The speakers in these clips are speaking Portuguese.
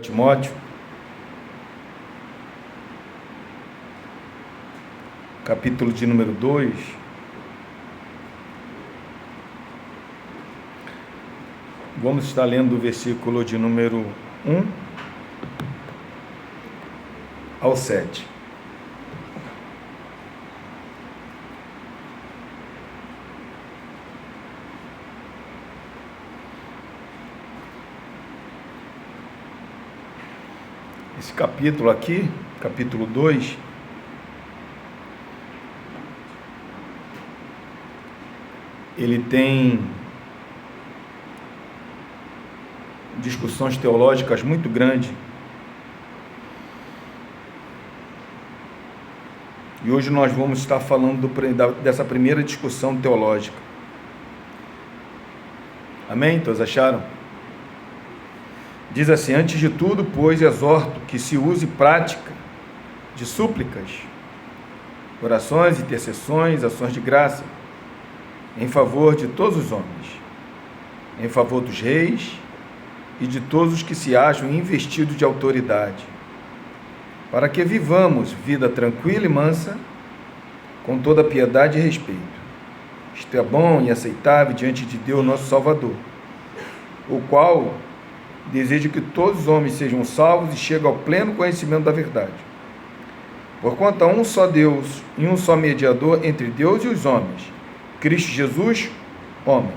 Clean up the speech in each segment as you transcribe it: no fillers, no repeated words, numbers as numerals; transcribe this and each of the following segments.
Timóteo, capítulo de número 2, vamos estar lendo o versículo de número 1 ao 7. Esse capítulo aqui, capítulo 2, ele tem discussões teológicas muito grandes. E hoje nós vamos estar falando dessa primeira discussão teológica. Amém? Todos acharam? Diz assim: antes de tudo, pois, exorto que se use prática de súplicas, orações, intercessões, ações de graça, em favor de todos os homens, em favor dos reis e de todos os que se acham investidos de autoridade, para que vivamos vida tranquila e mansa, com toda piedade e respeito. Isto é bom e aceitável diante de Deus, nosso Salvador, o qual deseja que todos os homens sejam salvos e cheguem ao pleno conhecimento da verdade. Porquanto há um só Deus e um só mediador entre Deus e os homens, Cristo Jesus, homem,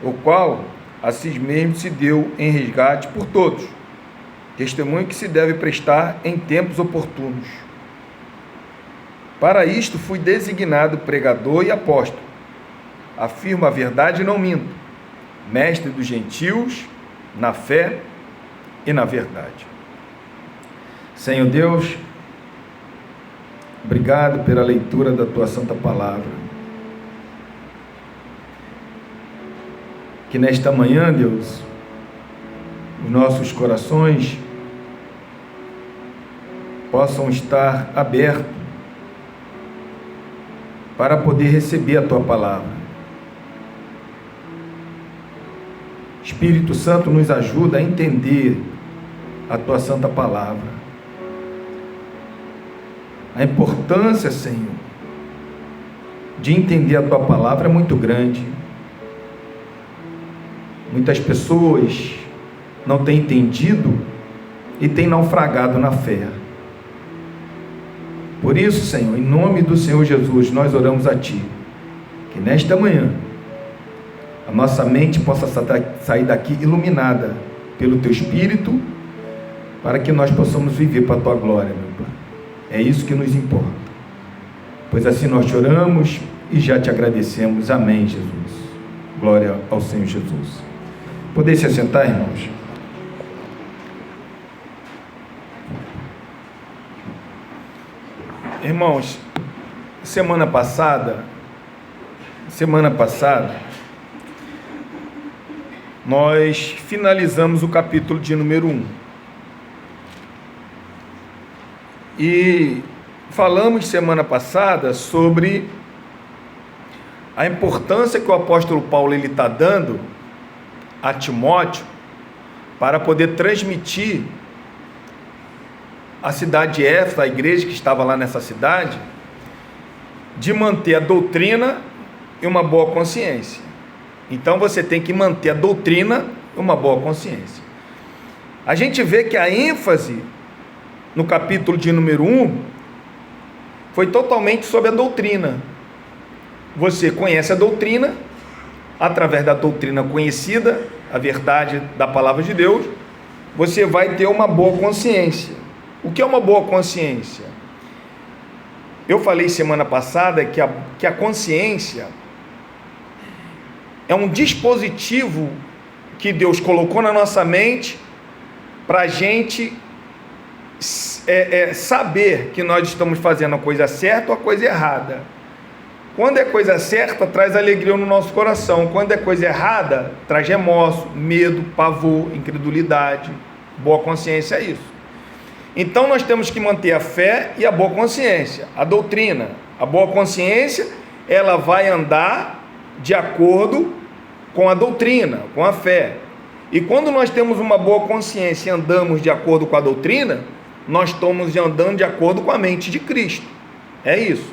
o qual a si mesmo se deu em resgate por todos, testemunho que se deve prestar em tempos oportunos. Para isto fui designado pregador e apóstolo, afirmo a verdade e não minto, mestre dos gentios, na fé e na verdade. Senhor Deus, obrigado pela leitura da Tua Santa Palavra. Que nesta manhã, Deus, os nossos corações possam estar abertos para poder receber a Tua Palavra. Espírito Santo, nos ajuda a entender a Tua Santa Palavra. A importância, Senhor, de entender a Tua Palavra é muito grande. Muitas pessoas não têm entendido e têm naufragado na fé. Por isso, Senhor, em nome do Senhor Jesus, nós oramos a Ti, que nesta manhã a nossa mente possa sair daqui iluminada pelo Teu Espírito, para que nós possamos viver para a Tua glória, meu Pai. É isso que nos importa. Pois assim nós te oramos e já te agradecemos. Amém, Jesus. Glória ao Senhor Jesus. Poder se assentar, irmãos? Irmãos, semana passada, nós finalizamos o capítulo de número 1. E falamos semana passada sobre a importância que o apóstolo Paulo está dando a Timóteo para poder transmitir à cidade de Éfeso, a igreja que estava lá nessa cidade, de manter a doutrina e uma boa consciência. Então você tem que manter a doutrina e uma boa consciência. A gente vê que a ênfase no capítulo de número 1 foi totalmente sobre a doutrina. Você conhece a doutrina, através da doutrina conhecida, a verdade da palavra de Deus, você vai ter uma boa consciência. O que é uma boa consciência? Eu falei semana passada que a consciência é um dispositivo que Deus colocou na nossa mente para a gente saber que nós estamos fazendo a coisa certa ou a coisa errada. Quando é coisa certa, traz alegria no nosso coração. Quando é coisa errada, traz remorso, medo, pavor, incredulidade. Boa consciência é isso. Então nós temos que manter a fé e a boa consciência, a doutrina. A boa consciência, ela vai andar de acordo com a doutrina, com a fé. E quando nós temos uma boa consciência e andamos de acordo com a doutrina, nós estamos andando de acordo com a mente de Cristo. É isso.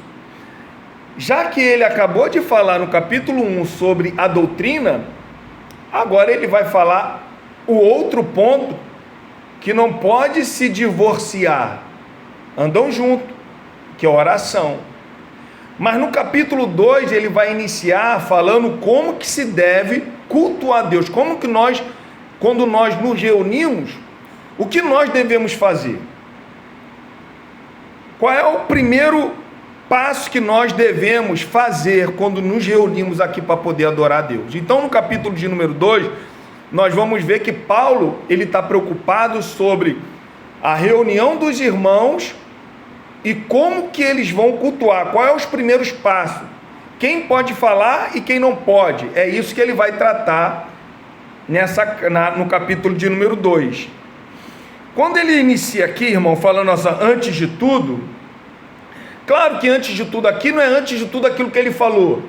Já que ele acabou de falar no capítulo 1 sobre a doutrina, agora ele vai falar o outro ponto que não pode se divorciar. Andam junto, que é a oração. Mas no capítulo 2 ele vai iniciar falando como que se deve cultuar a Deus, como que nós, quando nós nos reunimos, o que nós devemos fazer? Qual é o primeiro passo que nós devemos fazer quando nos reunimos aqui para poder adorar a Deus? Então no capítulo de número 2, nós vamos ver que Paulo, ele está preocupado sobre a reunião dos irmãos e como que eles vão cultuar, quais são os primeiros passos, quem pode falar e quem não pode. É isso que ele vai tratar no capítulo de número 2. Quando ele inicia aqui, irmão, falando antes de tudo, claro que antes de tudo aqui não é antes de tudo aquilo que ele falou,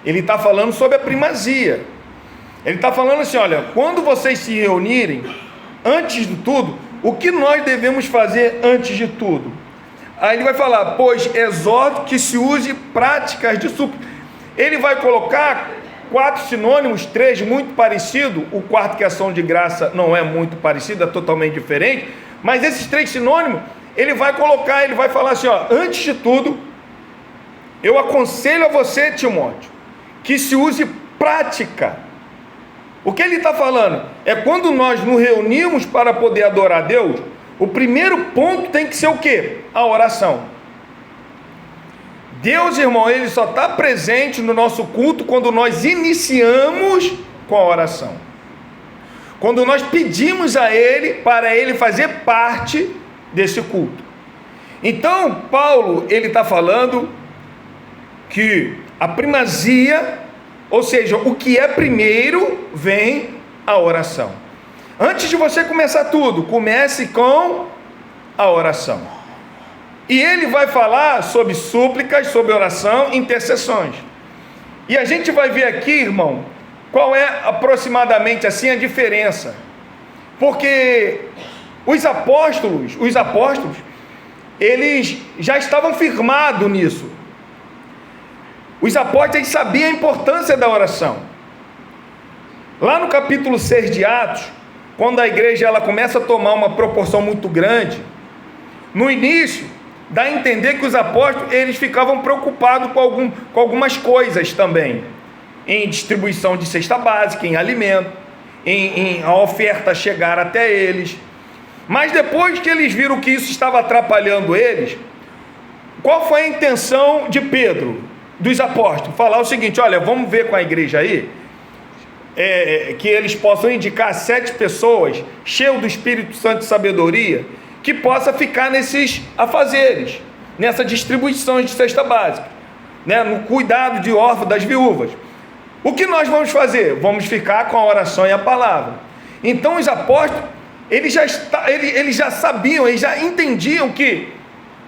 ele está falando sobre a primazia. Ele está falando assim, olha, quando vocês se reunirem, antes de tudo, o que nós devemos fazer antes de tudo? Aí ele vai falar, pois exorto que se use práticas de súplica. Ele vai colocar 4 sinônimos, 3 muito parecidos, o quarto, que é ação de graça, não é muito parecido, é totalmente diferente, mas esses 3 sinônimos, ele vai colocar, ele vai falar assim, ó, antes de tudo, eu aconselho a você, Timóteo, que se use prática. O que ele está falando? É quando nós nos reunimos para poder adorar a Deus, o primeiro ponto tem que ser o quê? A oração. Deus, irmão, ele só está presente no nosso culto quando nós iniciamos com a oração. Quando nós pedimos a Ele para Ele fazer parte desse culto. Então, Paulo, ele está falando que a primazia, ou seja, o que é primeiro, vem a oração. Antes de você começar tudo, comece com a oração. E ele vai falar sobre súplicas, sobre oração, intercessões. E a gente vai ver aqui, irmão, qual é aproximadamente assim a diferença. Porque os apóstolos, eles já estavam firmados nisso. Os apóstolos sabiam a importância da oração. Lá no capítulo 6 de Atos, quando a igreja ela começa a tomar uma proporção muito grande, no início, dá a entender que os apóstolos eles ficavam preocupados com algumas coisas também, em distribuição de cesta básica, em alimento, em a oferta chegar até eles. Mas depois que eles viram que isso estava atrapalhando eles, qual foi a intenção de Pedro, dos apóstolos? Falar o seguinte, olha, vamos ver com a igreja aí, que eles possam indicar 7 pessoas cheias do Espírito Santo e sabedoria, que possa ficar nesses afazeres, nessa distribuição de cesta básica, né, no cuidado de órfãos, das viúvas. O que nós vamos fazer? Vamos ficar com a oração e a palavra. Então os apóstolos, eles já sabiam, eles já entendiam que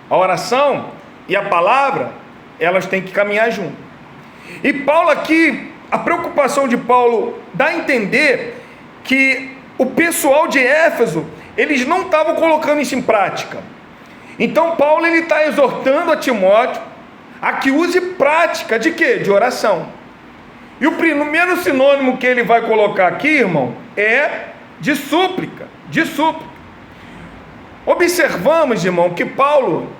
a oração e a palavra, elas têm que caminhar junto. E Paulo aqui, a preocupação de Paulo dá a entender que o pessoal de Éfeso, eles não estavam colocando isso em prática. Então Paulo ele está exortando a Timóteo a que use prática de quê? De oração. E o primeiro sinônimo que ele vai colocar aqui, irmão, é de súplica, de súplica. Observamos, irmão, que Paulo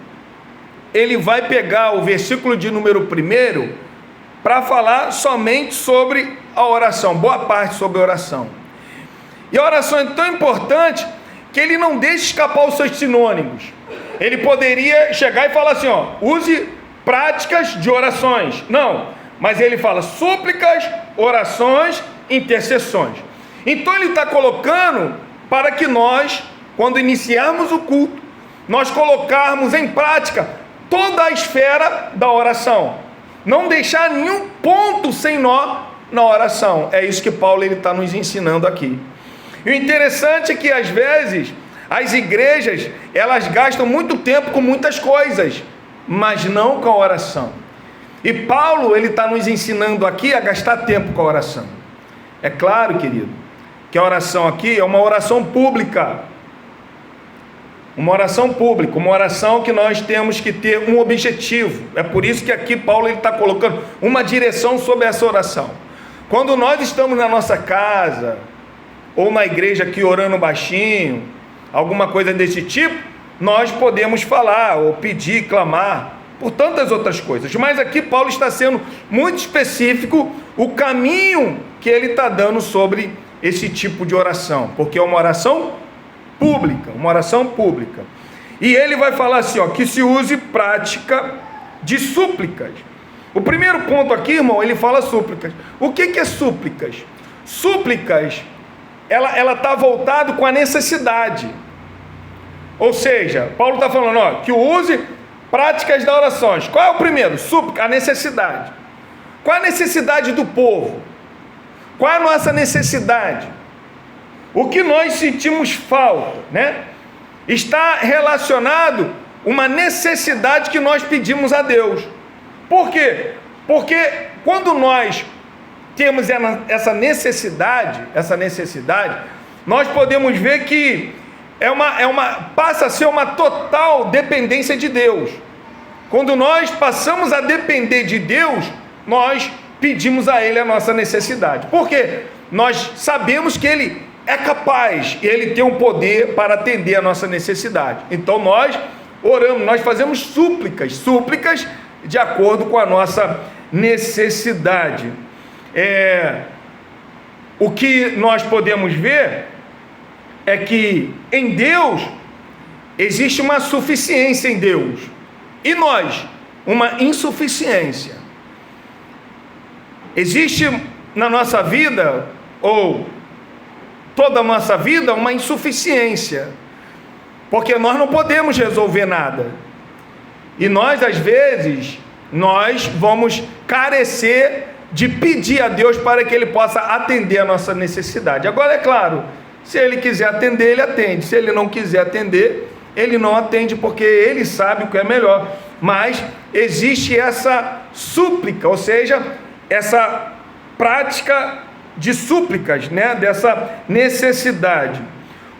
ele vai pegar o versículo de número 1 para falar somente sobre a oração, boa parte sobre a oração. E a oração é tão importante que ele não deixa escapar os seus sinônimos. Ele poderia chegar e falar assim, ó, use práticas de orações. Não, mas ele fala súplicas, orações, intercessões. Então ele está colocando para que nós, quando iniciarmos o culto, nós colocarmos em prática toda a esfera da oração. Não deixar nenhum ponto sem nó na oração. É isso que Paulo está nos ensinando aqui. E o interessante é que às vezes as igrejas elas gastam muito tempo com muitas coisas, mas não com a oração. E Paulo ele está nos ensinando aqui a gastar tempo com a oração. É claro, querido, que a oração aqui é uma oração pública. Uma oração pública, uma oração que nós temos que ter um objetivo. É por isso que aqui Paulo está colocando uma direção sobre essa oração. Quando nós estamos na nossa casa, ou na igreja aqui orando baixinho, alguma coisa desse tipo, nós podemos falar, ou pedir, clamar, por tantas outras coisas. Mas aqui Paulo está sendo muito específico o caminho que ele está dando sobre esse tipo de oração, porque é uma oração pública, uma oração pública. E ele vai falar assim, ó, que se use prática de súplicas. O primeiro ponto aqui, irmão, ele fala súplicas. O que é súplicas? Súplicas, ela está voltado com a necessidade. Ou seja, Paulo está falando, ó, que use práticas das orações. Qual é o primeiro? Súplica, a necessidade. Qual é a necessidade do povo? Qual é a nossa necessidade? O que nós sentimos falta, né? Está relacionado uma necessidade que nós pedimos a Deus. Por quê? Porque quando nós temos essa necessidade, nós podemos ver que passa a ser uma total dependência de Deus. Quando nós passamos a depender de Deus, nós pedimos a Ele a nossa necessidade. Por quê? Nós sabemos que Ele é capaz, e Ele tem um poder para atender a nossa necessidade. Então nós oramos, nós fazemos súplicas de acordo com a nossa necessidade. O que nós podemos ver é que em Deus existe uma suficiência em Deus, e nós uma insuficiência. Existe na nossa vida, ou toda a nossa vida, uma insuficiência, porque nós não podemos resolver nada, e nós às vezes nós vamos carecer de pedir a Deus para que Ele possa atender a nossa necessidade. Agora é claro, se Ele quiser atender, Ele atende. Se Ele não quiser atender, Ele não atende, porque Ele sabe o que é melhor. Mas existe essa súplica, ou seja, essa prática de súplicas, né? Dessa necessidade.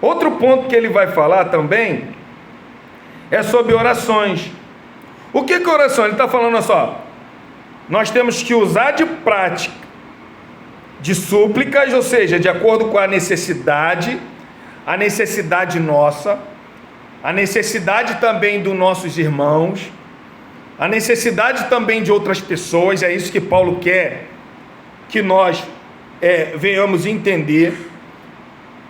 Outro ponto que ele vai falar também é sobre orações. O que é oração? Ele está falando só, nós temos que usar de prática de súplicas, ou seja, de acordo com a necessidade nossa, a necessidade também dos nossos irmãos, a necessidade também de outras pessoas. É isso que Paulo quer que nós venhamos entender.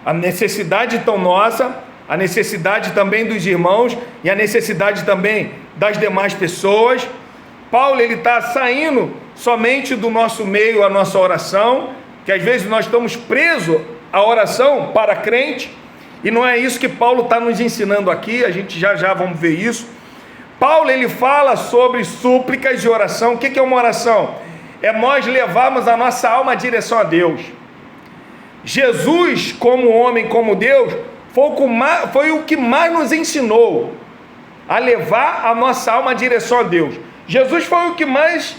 A necessidade então nossa, a necessidade também dos irmãos e a necessidade também das demais pessoas. Paulo, ele está saindo somente do nosso meio a nossa oração, que às vezes nós estamos presos à oração para crente, e não é isso que Paulo está nos ensinando aqui. A gente já vamos ver isso. Paulo, ele fala sobre súplicas de oração. O que é uma oração? É nós levarmos a nossa alma em direção a Deus. Jesus, como homem, como Deus, foi o que mais nos ensinou a levar a nossa alma em direção a Deus. Jesus foi o que mais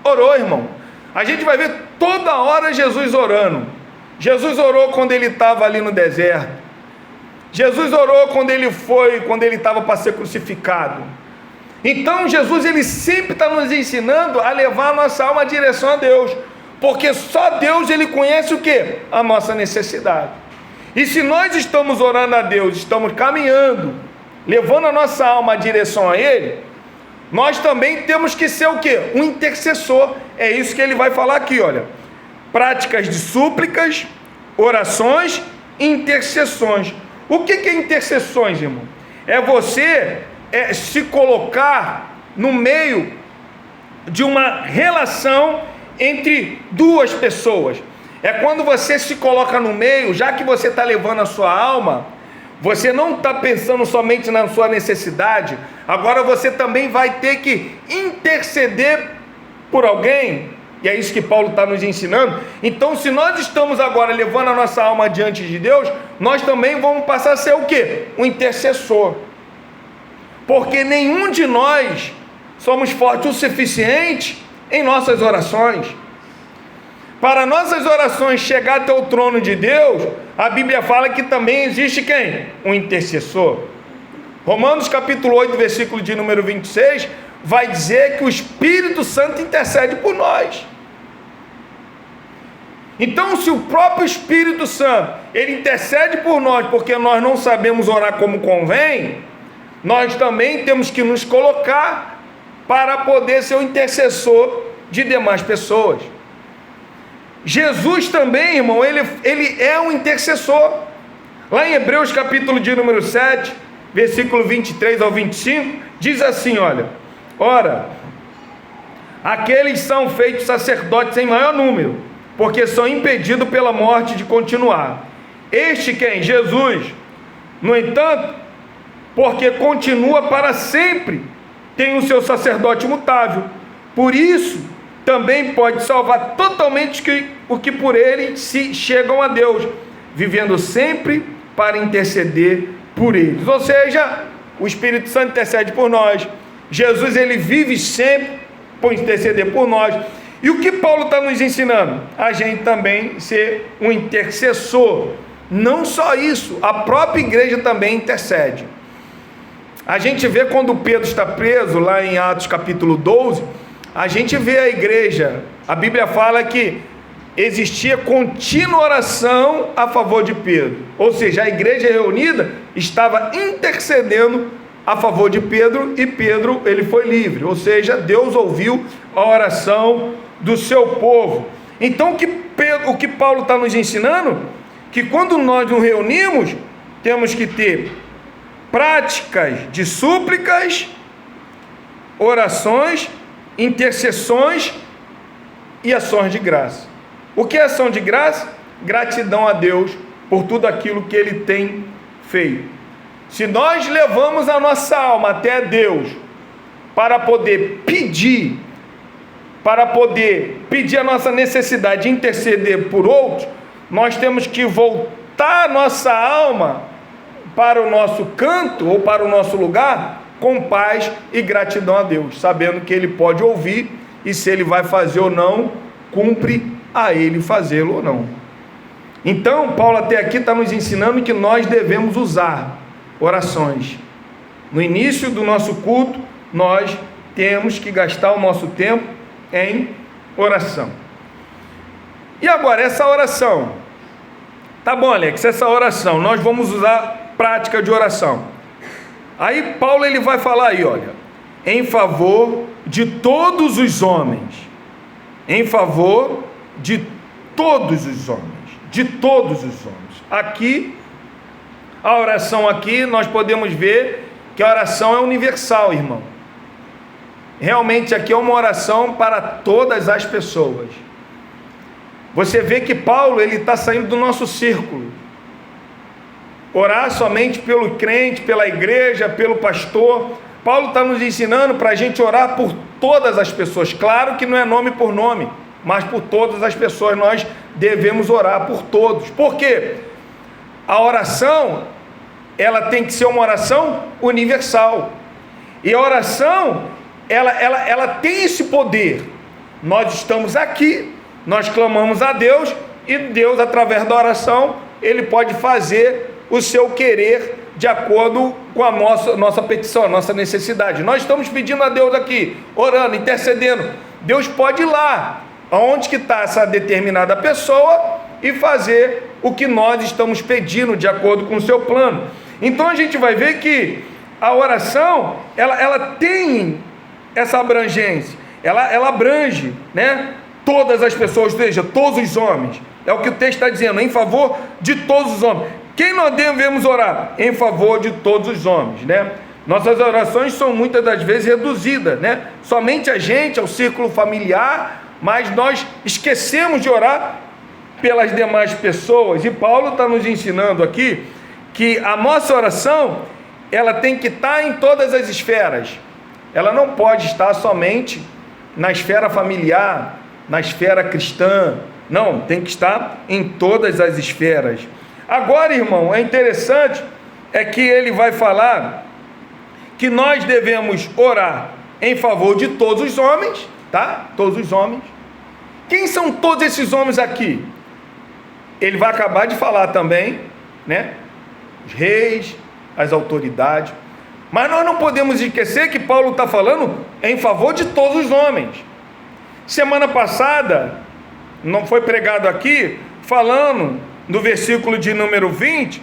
orou, irmão. A gente vai ver toda hora Jesus orando. Jesus orou quando ele estava ali no deserto. Jesus orou quando ele estava para ser crucificado. Então Jesus, ele sempre está nos ensinando a levar a nossa alma em direção a Deus, porque só Deus, ele conhece o que? A nossa necessidade. E se nós estamos orando a Deus, estamos caminhando, levando a nossa alma em direção a Ele, nós também temos que ser o que? Um intercessor. É isso que ele vai falar aqui, olha. Práticas de súplicas, orações e intercessões. O que é intercessões, irmão? É você se colocar no meio de uma relação entre duas pessoas. É quando você se coloca no meio, já que você está levando a sua alma, você não está pensando somente na sua necessidade, agora você também vai ter que interceder por alguém, e é isso que Paulo está nos ensinando. Então, se nós estamos agora levando a nossa alma diante de Deus, nós também vamos passar a ser o quê? Um intercessor, porque nenhum de nós somos fortes o suficiente em nossas orações. para nossas orações chegar até o trono de Deus, a Bíblia fala que também existe quem? Um intercessor. Romanos capítulo 8, versículo de número 26, vai dizer que o Espírito Santo intercede por nós. Então, se o próprio Espírito Santo, ele intercede por nós, porque nós não sabemos orar como convém, nós também temos que nos colocar para poder ser o intercessor de demais pessoas. Jesus também, irmão, ele é um intercessor. Lá em Hebreus capítulo de número 7, versículo 23 ao 25, diz assim, olha: ora, aqueles são feitos sacerdotes em maior número, porque são impedidos pela morte de continuar. Este quem? Jesus. No entanto, porque continua para sempre, tem o seu sacerdote imutável. Por isso, também pode salvar totalmente o que por ele se chegam a Deus, vivendo sempre para interceder por eles. Ou seja, o Espírito Santo intercede por nós. Jesus, ele vive sempre por interceder por nós. E o que Paulo está nos ensinando? A gente também ser um intercessor. Não só isso, a própria igreja também intercede. A gente vê quando Pedro está preso, lá em Atos capítulo 12, a gente vê a igreja, a Bíblia fala que existia contínua oração a favor de Pedro. Ou seja, a igreja reunida estava intercedendo a favor de Pedro, e Pedro, ele foi livre. Ou seja, Deus ouviu a oração do seu povo. Então o que Paulo está nos ensinando, que quando nós nos reunimos, temos que ter práticas de súplicas, orações, intercessões e ações de graça. O que é ação de graça? Gratidão a Deus por tudo aquilo que Ele tem feito. Se nós levamos a nossa alma até Deus para poder pedir a nossa necessidade de interceder por outros, nós temos que voltar a nossa alma para o nosso canto ou para o nosso lugar com paz e gratidão a Deus, sabendo que Ele pode ouvir, e se Ele vai fazer ou não, cumpre a Ele fazê-lo ou não. Então, Paulo até aqui está nos ensinando que nós devemos usar orações. No início do nosso culto, nós temos que gastar o nosso tempo em oração. E agora, essa oração, tá bom, Alex, essa oração, nós vamos usar prática de oração. Aí Paulo, ele vai falar aí, olha, em favor de todos os homens, em favor de todos os homens, de todos os homens. Aqui, a oração aqui, nós podemos ver que a oração é universal, irmão. Realmente aqui é uma oração para todas as pessoas. Você vê que Paulo, ele está saindo do nosso círculo. Orar somente pelo crente, pela igreja, pelo pastor. Paulo está nos ensinando para a gente orar por todas as pessoas. Claro que não é nome por nome, mas por todas as pessoas nós devemos orar por todos. Por quê? A oração, ela tem que ser uma oração universal. E a oração, ela tem esse poder. Nós estamos aqui, nós clamamos a Deus, e Deus, através da oração, Ele pode fazer o seu querer de acordo com a nossa petição, a nossa necessidade. Nós estamos pedindo a Deus aqui, orando, intercedendo. Deus pode ir lá, aonde que está essa determinada pessoa, e fazer o que nós estamos pedindo, de acordo com o seu plano. Então a gente vai ver que a oração, ela tem essa abrangência, ela abrange, né, todas as pessoas, ou seja, todos os homens. É o que o texto está dizendo, em favor de todos os homens. Quem nós devemos orar? Em favor de todos os homens, né? Nossas orações são muitas das vezes reduzidas, né? Somente a gente, ao círculo familiar, mas nós esquecemos de orar pelas demais pessoas. E Paulo está nos ensinando aqui que a nossa oração, ela tem que estar em todas as esferas. Ela não pode estar somente na esfera familiar, na esfera cristã. Não, tem que estar em todas as esferas. Agora, irmão, é interessante, é que ele vai falar que nós devemos orar em favor de todos os homens, tá? Todos os homens. Quem são todos esses homens aqui? Ele vai acabar de falar também, né? Os reis, as autoridades. Mas nós não podemos esquecer que Paulo está falando em favor de todos os homens. Semana passada, não foi pregado aqui, falando no versículo de número 20,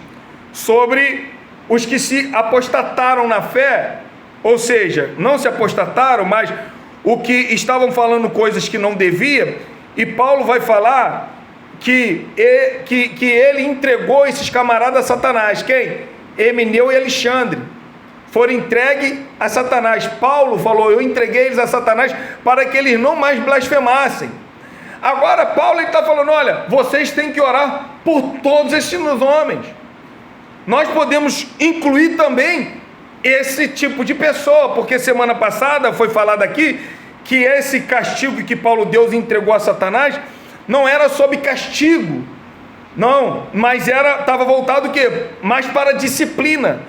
sobre os que se apostataram na fé, ou seja, não se apostataram, mas o que estavam falando coisas que não devia, e Paulo vai falar que ele entregou esses camaradas a Satanás. Quem? Emineu e Alexandre foram entregues a Satanás. Paulo falou: eu entreguei eles a Satanás para que eles não mais blasfemassem. Agora Paulo está falando: olha, vocês têm que orar por todos esses homens. Nós podemos incluir também esse tipo de pessoa, porque semana passada foi falado aqui que esse castigo que Paulo Deus entregou a Satanás não era sob castigo, não, mas estava voltado o quê? Mais para a disciplina.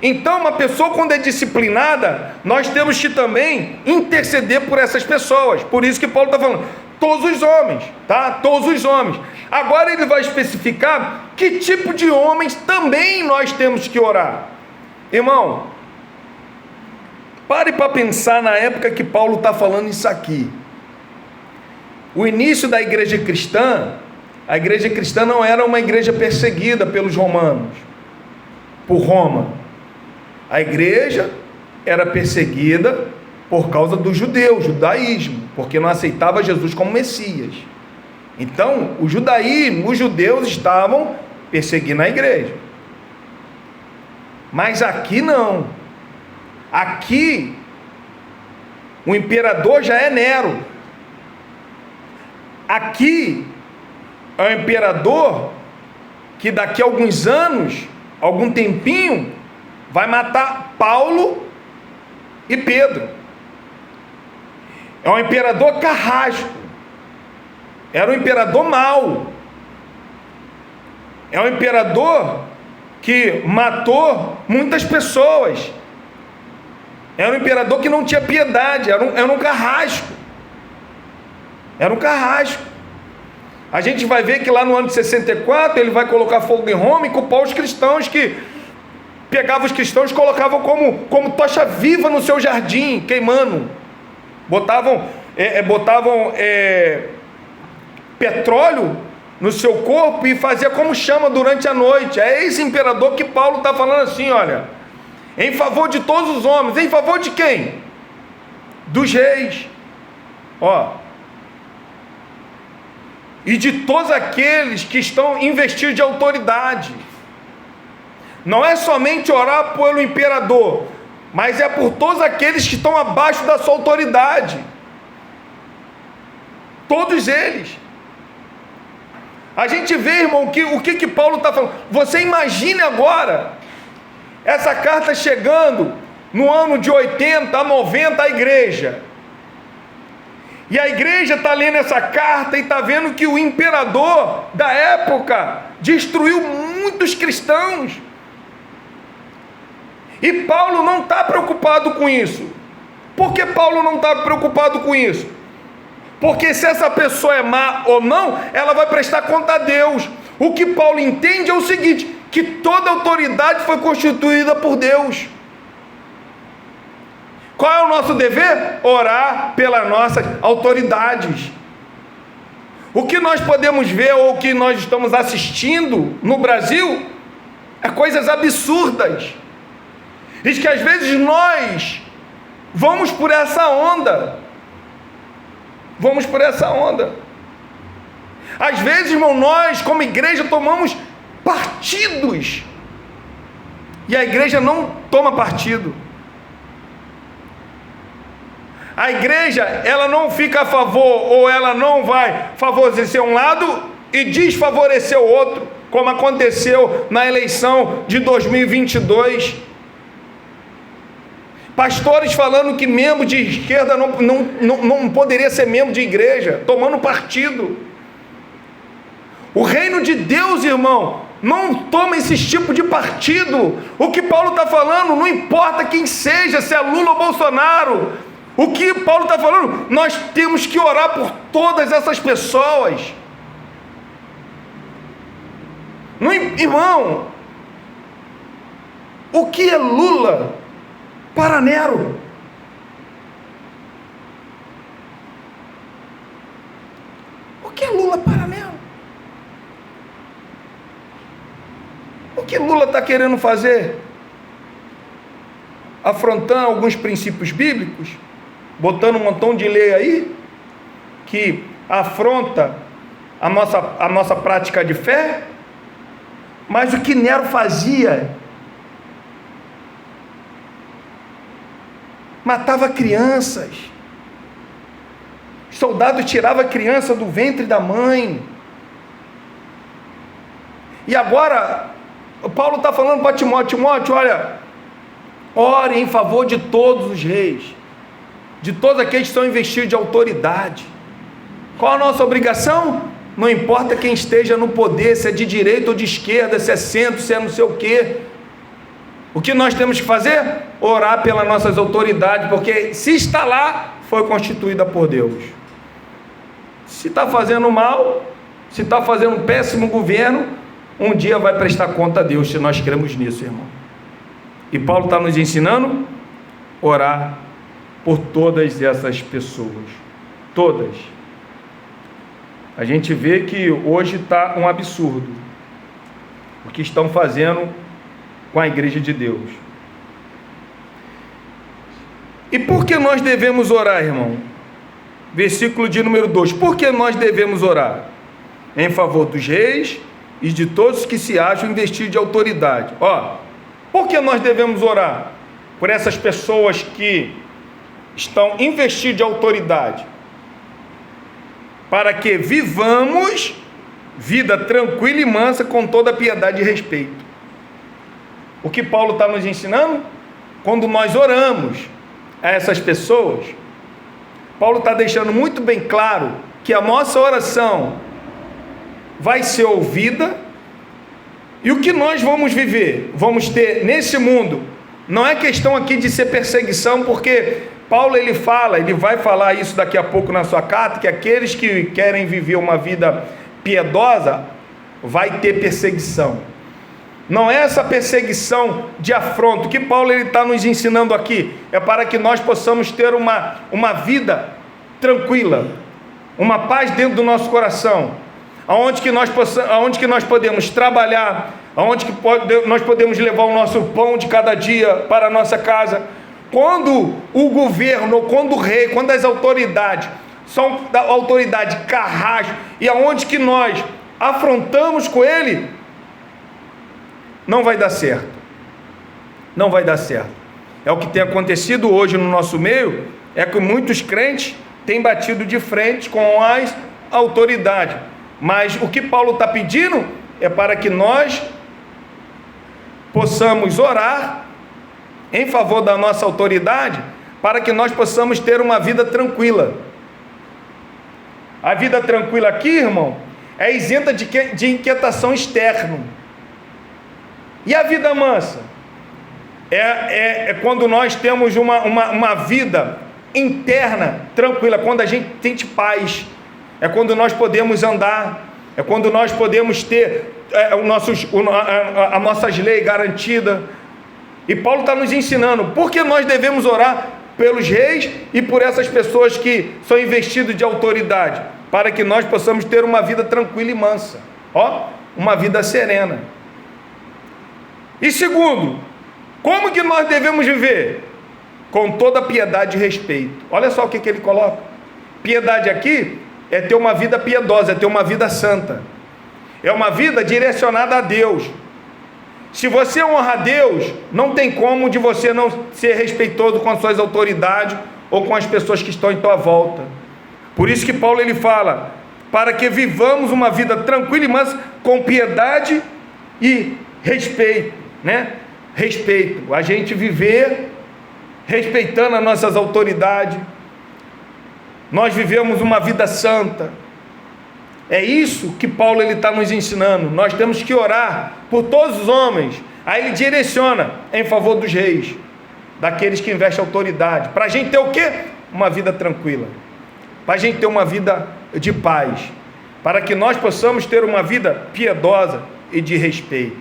Então, uma pessoa quando é disciplinada, nós temos que também interceder por essas pessoas. Por isso que Paulo está falando, todos os homens, tá? Todos os homens. Agora ele vai especificar que tipo de homens também nós temos que orar. Irmão, pare para pensar na época que Paulo está falando isso aqui. O início da igreja cristã, a igreja cristã não era uma igreja perseguida pelos romanos, por Roma. A igreja era perseguida por causa do judaísmo, porque não aceitava Jesus como Messias. Então, o judaísmo, os judeus estavam perseguindo a igreja. Mas aqui não. Aqui, o imperador já é Nero. Aqui, é o imperador que daqui a alguns anos, algum tempinho, vai matar Paulo e Pedro. É um imperador carrasco. Era um imperador mau. É um imperador que matou muitas pessoas. Era um imperador que não tinha piedade. Era um carrasco. Era um carrasco. A gente vai ver que lá no ano de 64 ele vai colocar fogo em Roma e culpar os cristãos, que pegavam os cristãos e colocavam como tocha viva no seu jardim, queimando. Botavam petróleo no seu corpo e fazia como chama durante a noite. É esse imperador que Paulo está falando assim, olha, em favor de todos os homens. Em favor de quem? Dos reis, e de todos aqueles que estão investidos de autoridade. Não é somente orar pelo imperador, mas é por todos aqueles que estão abaixo da sua autoridade. Todos eles. A gente vê, irmão, o que Paulo está falando. Você imagine agora essa carta chegando no ano de 80 a 90 à igreja. E a igreja está lendo essa carta e está vendo que o imperador da época destruiu muitos cristãos. E Paulo não está preocupado com isso. Por que Paulo não está preocupado com isso? Porque se essa pessoa é má ou não, ela vai prestar conta a Deus. O que Paulo entende é o seguinte, que toda autoridade foi constituída por Deus. Qual é o nosso dever? Orar pelas nossas autoridades. O que nós podemos ver, ou o que nós estamos assistindo no Brasil, é coisas absurdas. Diz que às vezes nós vamos por essa onda. Vamos por essa onda. Às vezes, irmão, nós como igreja tomamos partidos. E a igreja não toma partido. A igreja, ela não fica a favor, ou ela não vai favorecer um lado e desfavorecer o outro, como aconteceu na eleição de 2022. Pastores falando que membro de esquerda não poderia ser membro de igreja, tomando partido. O reino de Deus, irmão, não toma esse tipo de partido. O que Paulo está falando, não importa quem seja, se é Lula ou Bolsonaro. O que Paulo está falando? Nós temos que orar por todas essas pessoas. Irmão, o que é Lula para Nero? O que é Lula para Nero? O que Lula está querendo fazer? Afrontando alguns princípios bíblicos, botando um montão de lei aí, que afronta a nossa prática de fé. Mas o que Nero fazia? Matava crianças. Os soldados tiravam a criança do ventre da mãe. E agora, Paulo está falando para Timóteo: Timóteo, olha, ore em favor de todos os reis, de todos aqueles que estão investidos de autoridade. Qual a nossa obrigação? Não importa quem esteja no poder, se é de direita ou de esquerda, se é centro, se é não sei o quê. O que nós temos que fazer? Orar pelas nossas autoridades, porque se está lá, foi constituída por Deus. Se está fazendo mal, se está fazendo um péssimo governo, um dia vai prestar conta a Deus, se nós cremos nisso, irmão. E Paulo está nos ensinando a orar por todas essas pessoas. Todas. A gente vê que hoje está um absurdo o que estão fazendo com a igreja de Deus. E por que nós devemos orar, irmão? Versículo de número 2. Por que nós devemos orar? Em favor dos reis e de todos que se acham investidos de autoridade. Por que nós devemos orar? Por essas pessoas que estão investidas de autoridade. Para que vivamos vida tranquila e mansa, com toda piedade e respeito. O que Paulo está nos ensinando? Quando nós oramos a essas pessoas, Paulo está deixando muito bem claro que a nossa oração vai ser ouvida, e o que nós vamos viver, vamos ter nesse mundo, não é questão aqui de ser perseguição, porque Paulo ele vai falar isso daqui a pouco na sua carta, que aqueles que querem viver uma vida piedosa, vai ter perseguição. Não é essa perseguição de afronto. O que Paulo está nos ensinando aqui é para que nós possamos ter uma vida tranquila, uma paz dentro do nosso coração, aonde que nós podemos trabalhar, aonde que nós podemos levar o nosso pão de cada dia para a nossa casa. Quando o governo, quando o rei, quando as autoridades são da autoridade carrasco, e aonde que nós afrontamos com ele, não vai dar certo. Não vai dar certo. É o que tem acontecido hoje no nosso meio, é que muitos crentes têm batido de frente com as autoridades. Mas o que Paulo está pedindo é para que nós possamos orar em favor da nossa autoridade, para que nós possamos ter uma vida tranquila. A vida tranquila aqui, irmão, é isenta de inquietação externa. E a vida mansa? É quando nós temos uma vida interna tranquila, quando a gente sente paz. É quando nós podemos andar, é quando nós podemos ter as nossas leis garantidas. E Paulo está nos ensinando por que nós devemos orar pelos reis e por essas pessoas que são investidas de autoridade, para que nós possamos ter uma vida tranquila e mansa, uma vida serena. E segundo, como que nós devemos viver? Com toda piedade e respeito. Olha só o que ele coloca. Piedade aqui é ter uma vida piedosa, é ter uma vida santa, é uma vida direcionada a Deus. Se você honra a Deus, não tem como de você não ser respeitoso com as suas autoridades ou com as pessoas que estão em tua volta. Por isso que Paulo ele fala, para que vivamos uma vida tranquila e mansa, com piedade e respeito, né? Respeito, a gente viver respeitando as nossas autoridades. Nós vivemos uma vida santa. É isso que Paulo está nos ensinando. Nós temos que orar por todos os homens. Aí ele direciona em favor dos reis, daqueles que investem autoridade, para a gente ter o quê? uma vida tranquila, para a gente ter uma vida de paz, para que nós possamos ter uma vida piedosa e de respeito,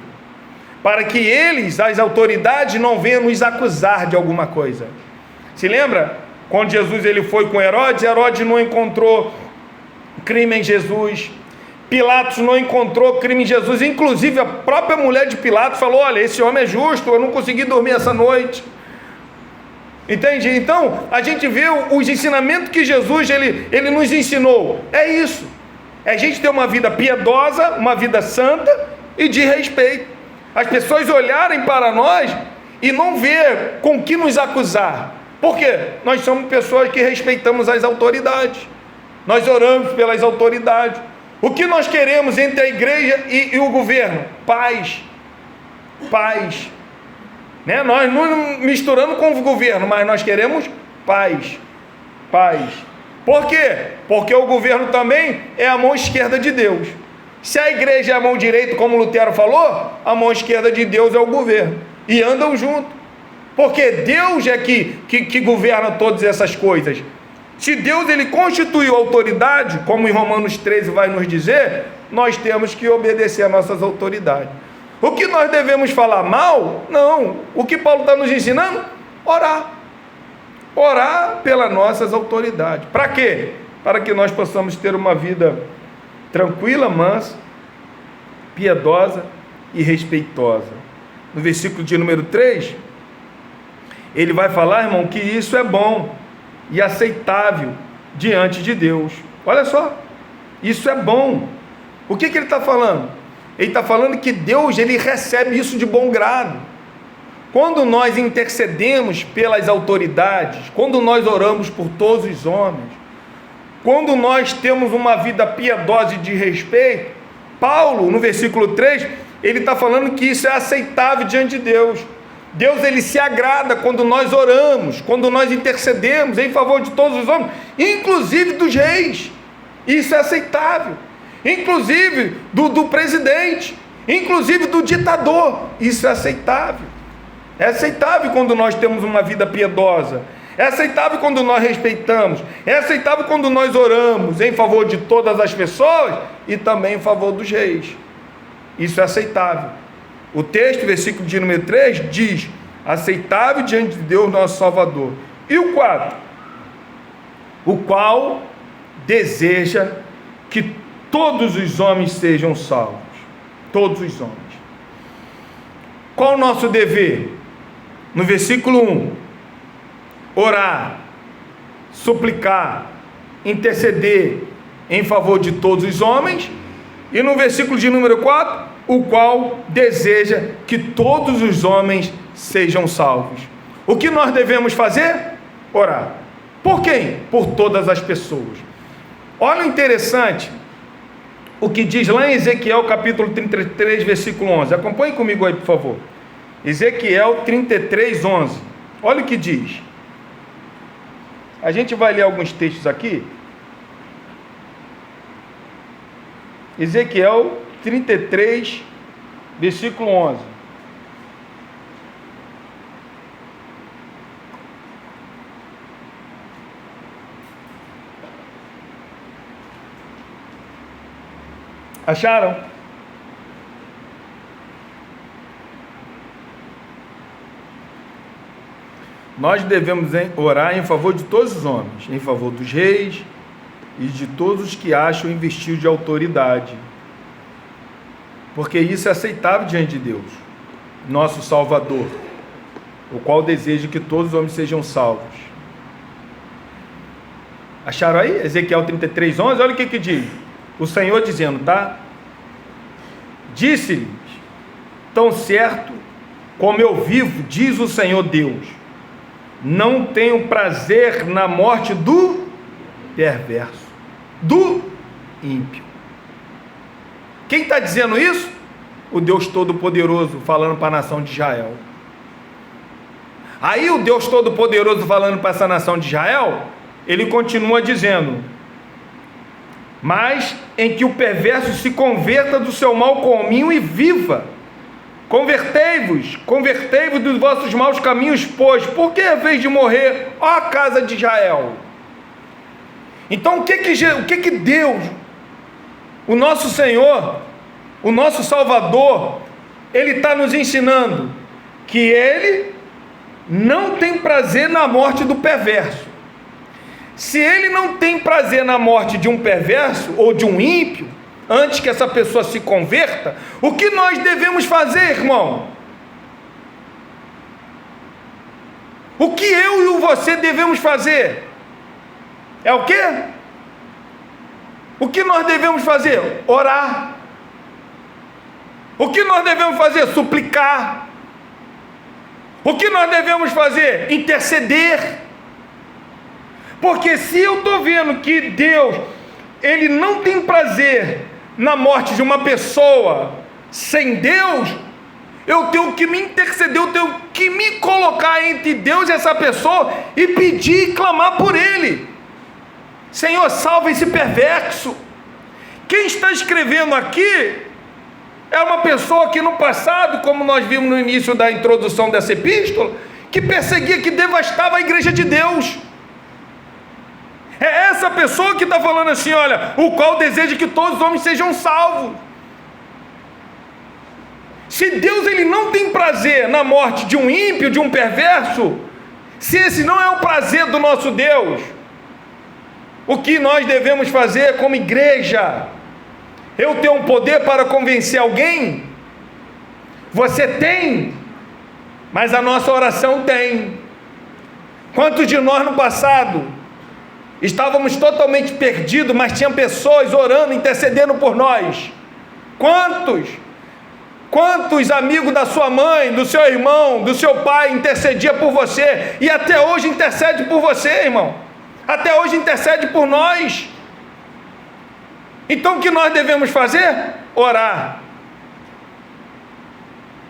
para que eles, as autoridades, não venham nos acusar de alguma coisa. Se lembra? Quando Jesus ele foi com Herodes, Herodes não encontrou crime em Jesus, Pilatos não encontrou crime em Jesus, inclusive a própria mulher de Pilatos falou: olha, esse homem é justo, eu não consegui dormir essa noite. Entende? Então, a gente vê os ensinamentos que Jesus ele nos ensinou, é isso, é a gente ter uma vida piedosa, uma vida santa e de respeito, as pessoas olharem para nós e não ver com que nos acusar. Por quê? Nós somos pessoas que respeitamos as autoridades, nós oramos pelas autoridades. O que nós queremos entre a igreja e o governo? Paz. Paz. Né? Nós não misturamos com o governo, mas nós queremos paz. Paz. Por quê? Porque o governo também é a mão esquerda de Deus. Se a igreja é a mão direita, como Lutero falou, a mão esquerda de Deus é o governo. E andam juntos. Porque Deus é que governa todas essas coisas. Se Deus ele constituiu autoridade, como em Romanos 13 vai nos dizer, nós temos que obedecer às nossas autoridades. O que nós devemos falar mal? Não. O que Paulo está nos ensinando? Orar. Orar pelas nossas autoridades. Para quê? Para que nós possamos ter uma vida tranquila, mansa, piedosa e respeitosa. No versículo de número 3, ele vai falar, irmão, que isso é bom e aceitável diante de Deus. Olha só, isso é bom. O que ele está falando? Ele está falando que Deus ele recebe isso de bom grado. Quando nós intercedemos pelas autoridades, quando nós oramos por todos os homens, quando nós temos uma vida piedosa e de respeito, Paulo, no versículo 3, ele está falando que isso é aceitável diante de Deus. Deus ele se agrada quando nós oramos, quando nós intercedemos em favor de todos os homens, inclusive dos reis. Isso é aceitável. Inclusive do presidente, inclusive do ditador. Isso é aceitável. É aceitável quando nós temos uma vida piedosa. É aceitável quando nós respeitamos. É aceitável quando nós oramos em favor de todas as pessoas e também em favor dos reis. Isso é aceitável. O texto, versículo de número 3, diz: aceitável diante de Deus nosso Salvador. E o 4? O qual deseja que todos os homens sejam salvos. Todos os homens. Qual o nosso dever? No versículo 1, orar, suplicar, interceder em favor de todos os homens. E no versículo de número 4, o qual deseja que todos os homens sejam salvos. O que nós devemos fazer? Orar. Por quem? Por todas as pessoas. Olha o interessante, o que diz lá em Ezequiel capítulo 33, versículo 11. Acompanhe comigo aí, por favor. Ezequiel 33, 11. Olha o que diz. A gente vai ler alguns textos aqui. Ezequiel 33, versículo 11. Acharam? Nós devemos orar em favor de todos os homens, em favor dos reis e de todos os que acham investir de autoridade, porque isso é aceitável diante de Deus, nosso Salvador, o qual deseja que todos os homens sejam salvos. Acharam aí? Ezequiel 33, 11, olha o que diz. O Senhor dizendo, tá? Disse-lhes, tão certo como eu vivo, diz o Senhor Deus, não tenho prazer na morte do perverso, do ímpio. Quem está dizendo isso? O Deus Todo-Poderoso falando para a nação de Israel. Aí o Deus Todo-Poderoso falando para essa nação de Israel, ele continua dizendo, mas em que o perverso se converta do seu mau caminho e viva. Convertei-vos dos vossos maus caminhos, pois, por que a vez de morrer, ó casa de Israel? Então o que Deus, o nosso Senhor, o nosso Salvador, Ele está nos ensinando? Que Ele não tem prazer na morte do perverso. Se Ele não tem prazer na morte de um perverso ou de um ímpio, antes que essa pessoa se converta, o que nós devemos fazer, irmão? O que eu e você devemos fazer? É o quê? O que nós devemos fazer? Orar. O que nós devemos fazer? Suplicar. O que nós devemos fazer? Interceder. Porque se eu estou vendo que Deus, Ele não tem prazer na morte de uma pessoa sem Deus, eu tenho que me interceder, eu tenho que me colocar entre Deus e essa pessoa e pedir e clamar por Ele. Senhor, salva esse perverso. Quem está escrevendo aqui é uma pessoa que no passado, como nós vimos no início da introdução dessa epístola, que perseguia, que devastava a igreja de Deus. É essa pessoa que está falando assim, olha, o qual deseja que todos os homens sejam salvos. Se Deus, Ele não tem prazer na morte de um ímpio, de um perverso, se esse não é o prazer do nosso Deus, o que nós devemos fazer como igreja? Eu tenho um poder para convencer alguém? Você tem, mas a nossa oração tem. Quantos de nós no passado estávamos totalmente perdidos, mas tinha pessoas orando, intercedendo por nós? Quantos amigos da sua mãe, do seu irmão, do seu pai intercedia por você, e até hoje intercede por você, irmão? Até hoje intercede por nós. Então o que nós devemos fazer? Orar.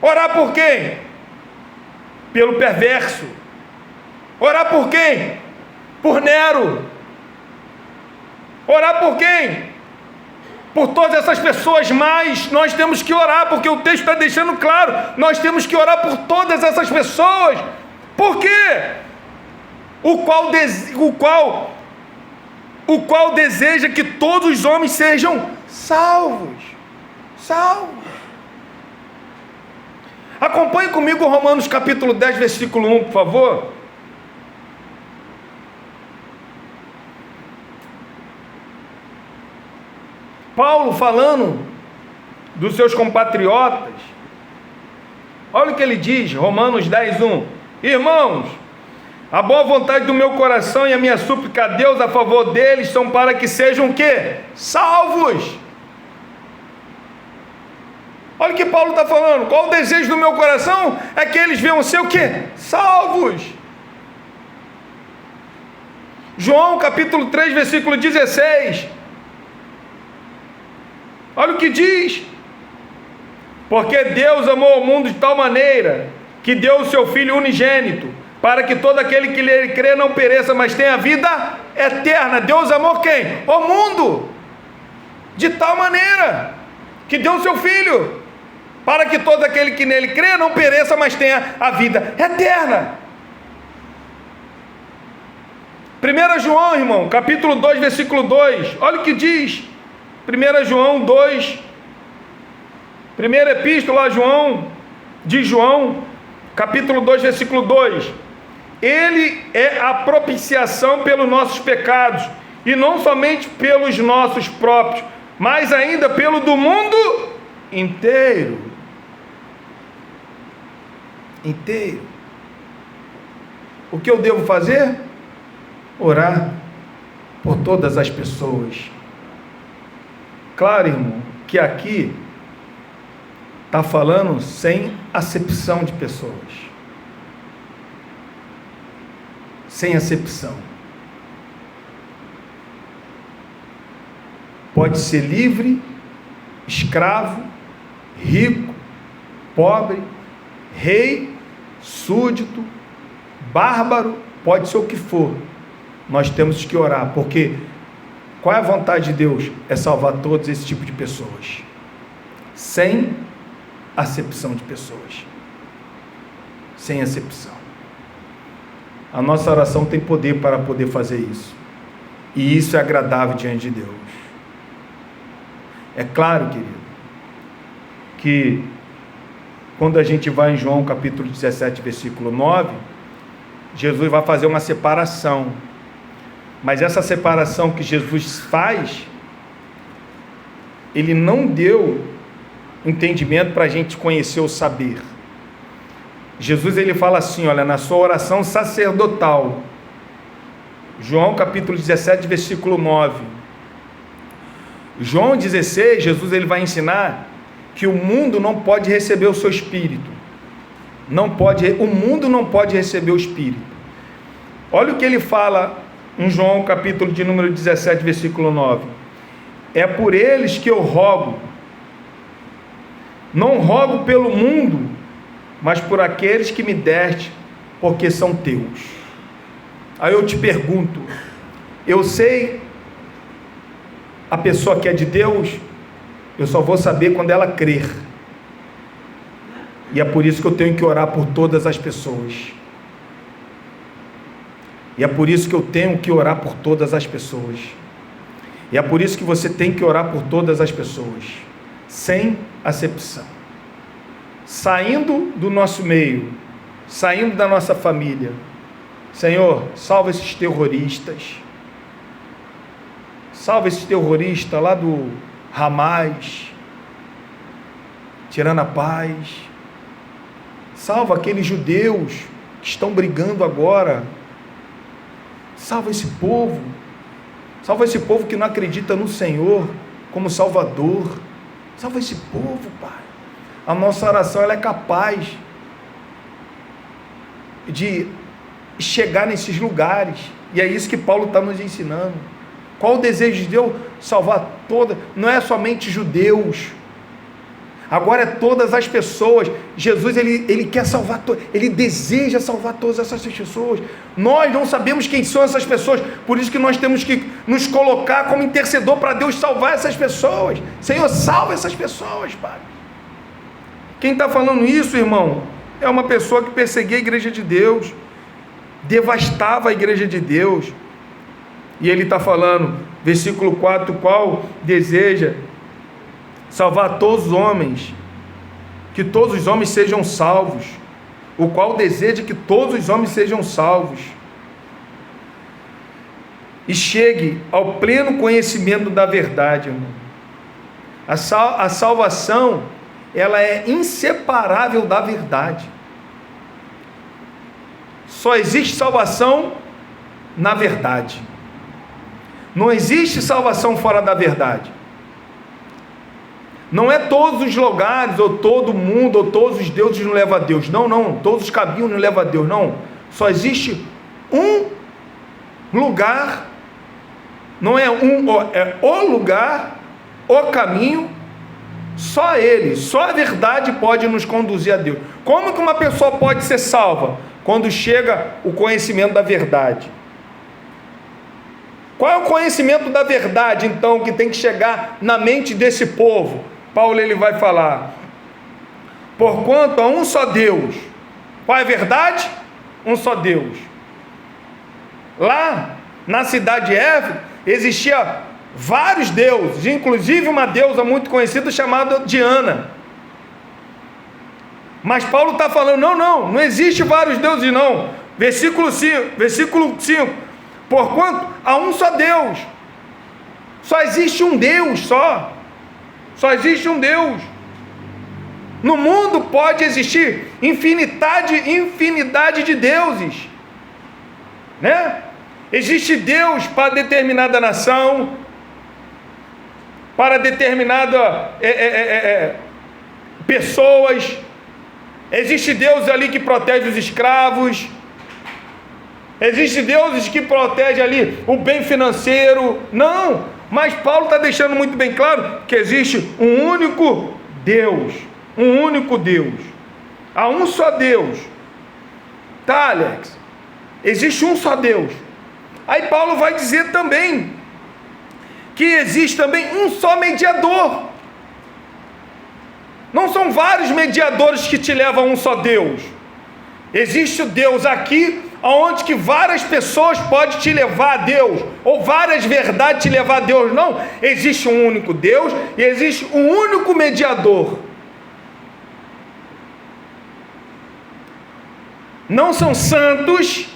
Orar por quem? Pelo perverso. Orar por quem? Por Nero. Orar por quem? Por todas essas pessoas, mas nós temos que orar, porque o texto está deixando claro, nós temos que orar por todas essas pessoas. Por quê? O qual deseja que todos os homens sejam salvos. Acompanhe comigo Romanos capítulo 10, versículo 1, por favor. Paulo falando dos seus compatriotas, olha o que ele diz, Romanos 10, 1. Irmãos, a boa vontade do meu coração e a minha súplica a Deus a favor deles são para que sejam o quê? Salvos. Olha o que Paulo está falando. Qual o desejo do meu coração? É que eles venham ser o quê? Salvos. João capítulo 3, versículo 16. Olha o que diz. Porque Deus amou o mundo de tal maneira que deu o seu Filho unigênito, para que todo aquele que nele crê não pereça, mas tenha vida eterna. Deus amou quem? O mundo. De tal maneira que deu o seu Filho, para que todo aquele que nele crê não pereça, mas tenha a vida eterna. 1 João, irmão, capítulo 2, versículo 2. Olha o que diz. 1 João 2. Primeira epístola de João, capítulo 2, versículo 2. Ele é a propiciação pelos nossos pecados, e não somente pelos nossos próprios, mas ainda pelo do mundo inteiro. O que eu devo fazer? Orar por todas as pessoas. Claro, irmão, que aqui está falando sem acepção de pessoas. Sem acepção. Pode ser livre, escravo, rico, pobre, rei, súdito, bárbaro, pode ser o que for. Nós temos que orar, porque qual é a vontade de Deus? É salvar todos esse tipo de pessoas, sem acepção de pessoas, sem acepção. A nossa oração tem poder para poder fazer isso. E isso é agradável diante de Deus. É claro, querido, que quando a gente vai em João capítulo 17, versículo 9, Jesus vai fazer uma separação. Mas essa separação que Jesus faz, ele não deu entendimento para a gente conhecer o saber. Jesus, ele fala assim, olha, na sua oração sacerdotal, João capítulo 17, versículo 9. João 16, Jesus, ele vai ensinar que o mundo não pode receber o seu espírito. O mundo não pode receber o espírito. Olha o que ele fala em João capítulo de número 17, versículo 9. É por eles que eu rogo. Não rogo pelo mundo, mas por aqueles que me deste, porque são teus. Aí eu te pergunto, eu sei a pessoa que é de Deus, eu só vou saber quando ela crer. E é por isso que eu tenho que orar por todas as pessoas. E é por isso que eu tenho que orar por todas as pessoas. E é por isso que você tem que orar por todas as pessoas, sem acepção. Saindo do nosso meio, saindo da nossa família. Senhor, salva esses terroristas. Salva esses terroristas lá do Hamas, tirando a paz. Salva aqueles judeus que estão brigando agora. Salva esse povo. Salva esse povo que não acredita no Senhor como Salvador. Salva esse povo, Pai. A nossa oração, ela é capaz de chegar nesses lugares. E é isso que Paulo está nos ensinando. Qual o desejo de Deus? Salvar toda. Não é somente judeus. Agora é todas as pessoas. Jesus, ele quer salvar, ele deseja salvar todas essas pessoas. Nós não sabemos quem são essas pessoas, por isso que nós temos que nos colocar como intercedor para Deus salvar essas pessoas. Senhor, salva essas pessoas, Pai. Quem está falando isso, irmão, é uma pessoa que perseguia a igreja de Deus, devastava a igreja de Deus. E ele está falando, versículo 4, qual deseja salvar todos os homens, que todos os homens sejam salvos, o qual deseja que todos os homens sejam salvos, e chegue ao pleno conhecimento da verdade, irmão. A salvação, ela é inseparável da verdade. Só existe salvação na verdade. Não existe salvação fora da verdade. Não é todos os lugares, ou todo mundo, ou todos os deuses nos levam a Deus. Não, todos os caminhos nos levam a Deus. Não, só existe um lugar, não é é o lugar, o caminho, só ele, só a verdade pode nos conduzir a Deus. Como que uma pessoa pode ser salva? Quando chega o conhecimento da verdade. Qual é o conhecimento da verdade, então, que tem que chegar na mente desse povo? Paulo, ele vai falar, porquanto há um só Deus. Qual é a verdade? Um só Deus. Lá, na cidade de Éfeso, existia vários deuses, inclusive uma deusa muito conhecida chamada Diana. Mas Paulo está falando, não existe vários deuses não. Versículo 5, porquanto há um só Deus, só existe um Deus só existe um Deus. No mundo pode existir infinidade de deuses, né? Existe Deus para determinada nação, para determinada pessoas. Existe Deus ali que protege os escravos. Existe deuses que protegem ali o bem financeiro. Não, mas Paulo está deixando muito bem claro que existe um único Deus. Um único Deus. Há um só Deus. Tá, Alex? Existe um só Deus. Aí Paulo vai dizer também que existe também um só mediador. Não são vários mediadores que te levam a um só Deus. Existe o Deus aqui, onde que várias pessoas podem te levar a Deus, ou várias verdades te levar a Deus. Não, existe um único Deus e existe um único mediador. Não são santos,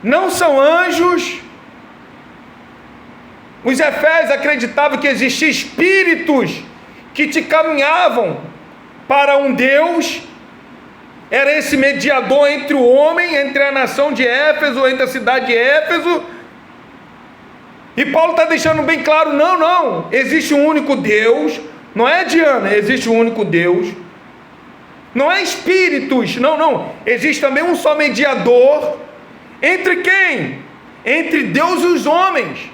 não são anjos. Os efésios acreditavam que existiam espíritos que te caminhavam para um Deus. Era esse mediador entre o homem, entre a nação de Éfeso, entre a cidade de Éfeso. E Paulo está deixando bem claro, não, existe um único Deus. Não é Diana, existe um único Deus. Não é espíritos, não, existe também um só mediador. Entre quem? Entre Deus e os homens.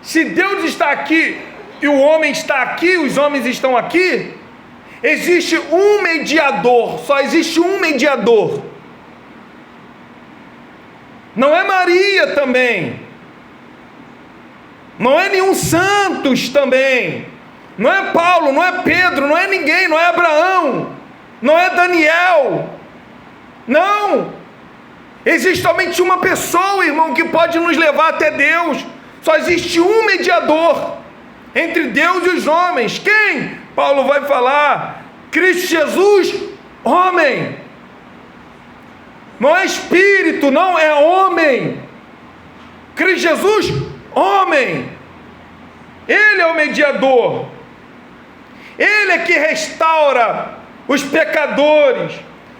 Se Deus está aqui e o homem está aqui, os homens estão aqui, existe um mediador, só existe um mediador. Não é Maria também, não é nenhum santos também, não é Paulo, não é Pedro, não é ninguém, não é Abraão, não é Daniel, não. Existe somente uma pessoa, irmão, que pode nos levar até Deus. Só existe um mediador entre Deus e os homens. Quem? Paulo vai falar: Cristo Jesus, homem. Não é espírito, não, é homem. Cristo Jesus, homem. Ele é o mediador. Ele é que restaura os pecadores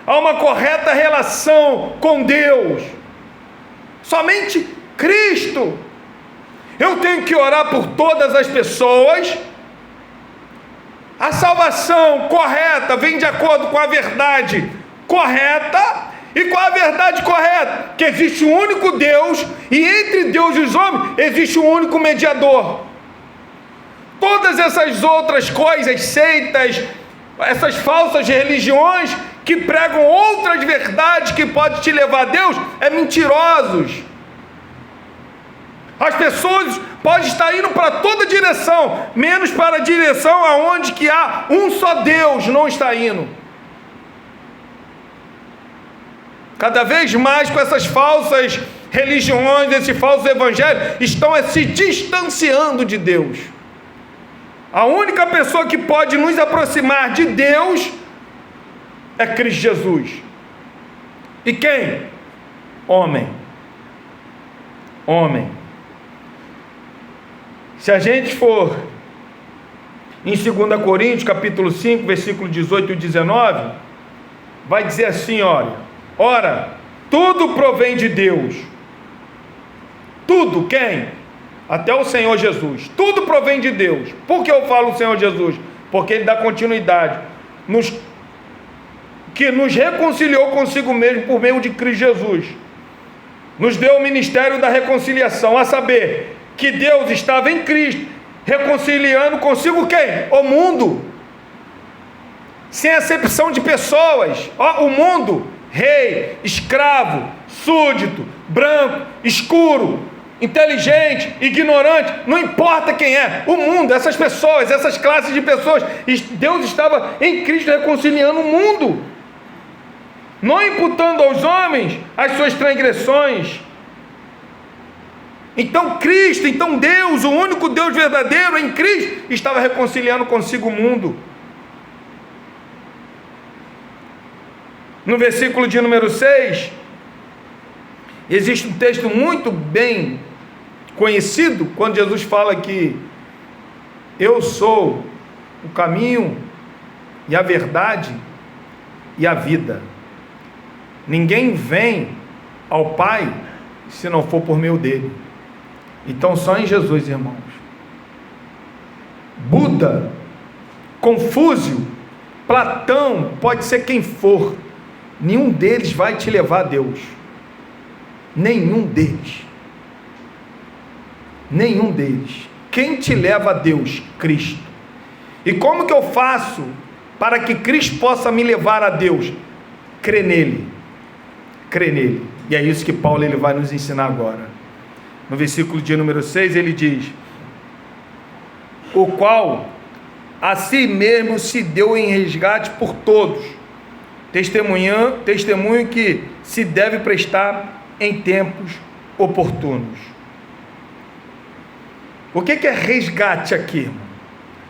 a uma correta relação com Deus. Somente Cristo. Eu tenho que orar por todas as pessoas. A salvação correta vem de acordo com a verdade correta. E com a verdade correta? Que existe um único Deus, e entre Deus e os homens existe um único mediador. Todas essas outras coisas, seitas, essas falsas religiões que pregam outras verdades que podem te levar a Deus, é mentirosos. As pessoas podem estar indo para toda direção, menos para a direção aonde que há um só Deus, não está indo. Cada vez mais com essas falsas religiões, esse falso evangelho, estão se distanciando de Deus. A única pessoa que pode nos aproximar de Deus é Cristo Jesus. E quem? Homem. Homem. Se a gente for em 2 Coríntios, capítulo 5, versículo 18 e 19, vai dizer assim, ora, tudo provém de Deus. Tudo, quem? Até o Senhor Jesus. Tudo provém de Deus. Por que eu falo o Senhor Jesus? Porque Ele dá continuidade. Que nos reconciliou consigo mesmo por meio de Cristo Jesus. Nos deu o ministério da reconciliação, a saber, que Deus estava em Cristo, reconciliando consigo quem? O mundo. Sem acepção de pessoas. O mundo, rei, escravo, súdito, branco, escuro, inteligente, ignorante, não importa quem é, o mundo, essas pessoas, essas classes de pessoas, Deus estava em Cristo reconciliando o mundo, não imputando aos homens as suas transgressões. Então Cristo, então Deus, o único Deus verdadeiro em Cristo, estava reconciliando consigo o mundo. No versículo de número 6, existe um texto muito bem conhecido, quando Jesus fala que eu sou o caminho e a verdade e a vida. Ninguém vem ao Pai se não for por meio dele. Então só em Jesus, irmãos. Buda, Confúcio, Platão, pode ser quem for, nenhum deles vai te levar a Deus. Nenhum deles. Nenhum deles. Quem te leva a Deus? Cristo. E como que eu faço para que Cristo possa me levar a Deus? Crê nele. Crê nele. E é isso que Paulo ele vai nos ensinar agora. No versículo de número 6 ele diz: o qual a si mesmo se deu em resgate por todos, testemunho que se deve prestar em tempos oportunos. O que é resgate aqui, irmão?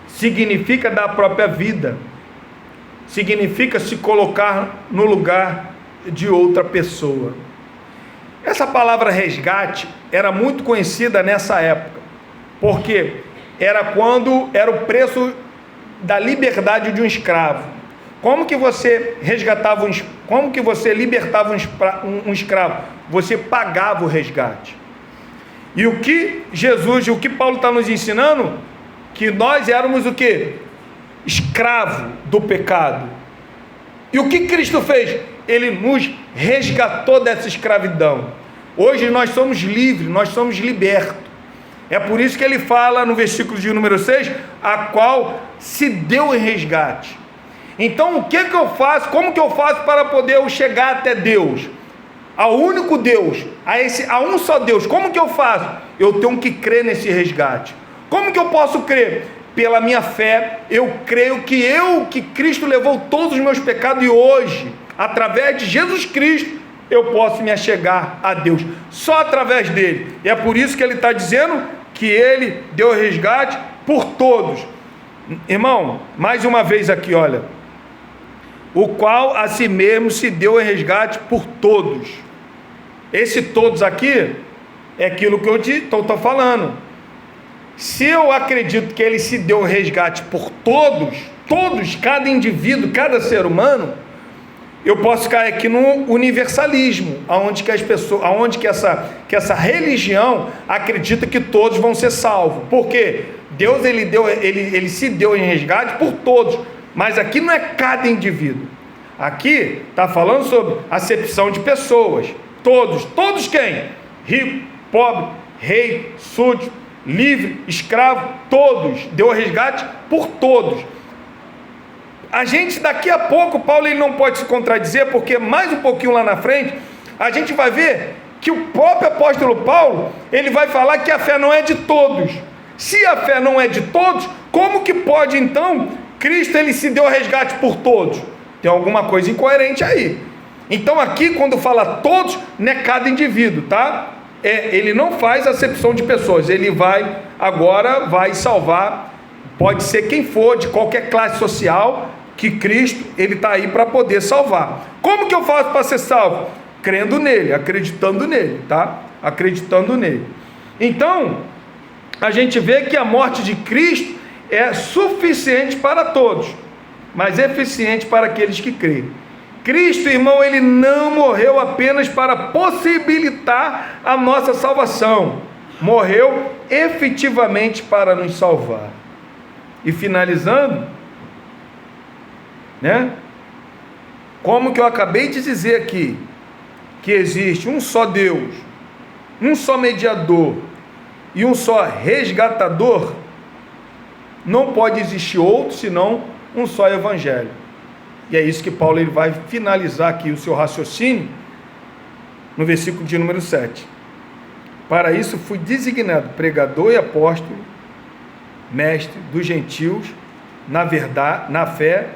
Significa dar a própria vida, significa se colocar no lugar de outra pessoa. Essa palavra resgate era muito conhecida nessa época, porque era quando era o preço da liberdade de um escravo. Como que você resgatava como que você libertava um escravo? Você pagava o resgate. E o que Jesus, o que Paulo está nos ensinando? Que nós éramos o quê? Escravo do pecado. E o que Cristo fez? Ele nos resgatou dessa escravidão. Hoje nós somos livres, nós somos libertos. É por isso que ele fala no versículo de número 6, a qual se deu em resgate. Então o que eu faço? Como que eu faço para poder eu chegar até Deus? Ao único Deus, a um só Deus. Como que eu faço? Eu tenho que crer nesse resgate. Como que eu posso crer? Pela minha fé, eu creio que Cristo levou todos os meus pecados e hoje, através de Jesus Cristo, eu posso me achegar a Deus, só através dele. E é por isso que ele está dizendo que ele deu resgate por todos. Irmão, mais uma vez aqui, olha, o qual a si mesmo se deu em resgate por todos. Esse todos aqui é aquilo que eu estou falando. Se eu acredito que ele se deu resgate por todos, cada indivíduo, cada ser humano, eu posso cair aqui no universalismo, aonde que essa religião acredita que todos vão ser salvos. Por quê? Deus ele se deu em resgate por todos, mas aqui não é cada indivíduo. Aqui está falando sobre acepção de pessoas. Todos quem? Rico, pobre, rei, súdito, livre, escravo, todos. Deu resgate por todos. A gente daqui a pouco, Paulo ele não pode se contradizer, porque mais um pouquinho lá na frente, a gente vai ver que o próprio apóstolo Paulo, ele vai falar que a fé não é de todos. Se a fé não é de todos, como que pode então Cristo ele se deu resgate por todos? Tem alguma coisa incoerente aí. Então aqui quando fala todos, não é cada indivíduo, tá? Ele não faz acepção de pessoas, ele vai salvar, pode ser quem for, de qualquer classe social, que Cristo, ele está aí para poder salvar. Como que eu faço para ser salvo? Crendo nele, acreditando nele, tá? Acreditando nele. Então, a gente vê que a morte de Cristo é suficiente para todos, mas eficiente para aqueles que creem. Cristo, irmão, ele não morreu apenas para possibilitar a nossa salvação, morreu efetivamente para nos salvar. E finalizando, né? Como que eu acabei de dizer aqui, que existe um só Deus, um só mediador e um só resgatador, não pode existir outro senão um só evangelho. E é isso que Paulo ele vai finalizar aqui o seu raciocínio no versículo de número 7. Para isso fui designado pregador e apóstolo, mestre dos gentios, na verdade, na fé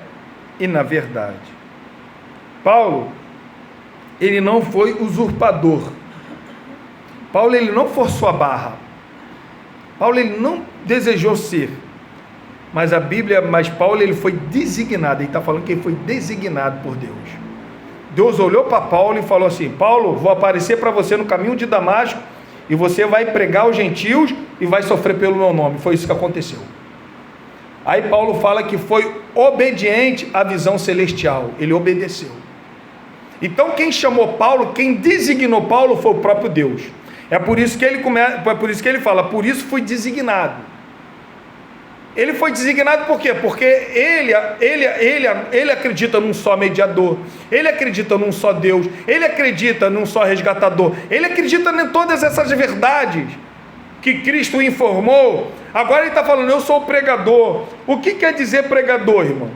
e na verdade. Paulo, ele não foi usurpador. Paulo, ele não forçou a barra. Paulo, ele não desejou ser. Mas Paulo, ele foi designado. Ele está falando que ele foi designado por Deus. Deus olhou para Paulo e falou assim: Paulo, vou aparecer para você no caminho de Damasco, e você vai pregar aos gentios e vai sofrer pelo meu nome. Foi isso que aconteceu. Aí Paulo fala que foi obediente à visão celestial. Ele obedeceu. Então quem chamou Paulo, quem designou Paulo foi o próprio Deus. É por isso que ele fala, por isso fui designado. Ele foi designado por quê? Porque ele acredita num só mediador, ele acredita num só Deus, ele acredita num só resgatador, ele acredita em todas essas verdades que Cristo informou. Agora ele está falando, eu sou o pregador. O que quer dizer pregador, irmão?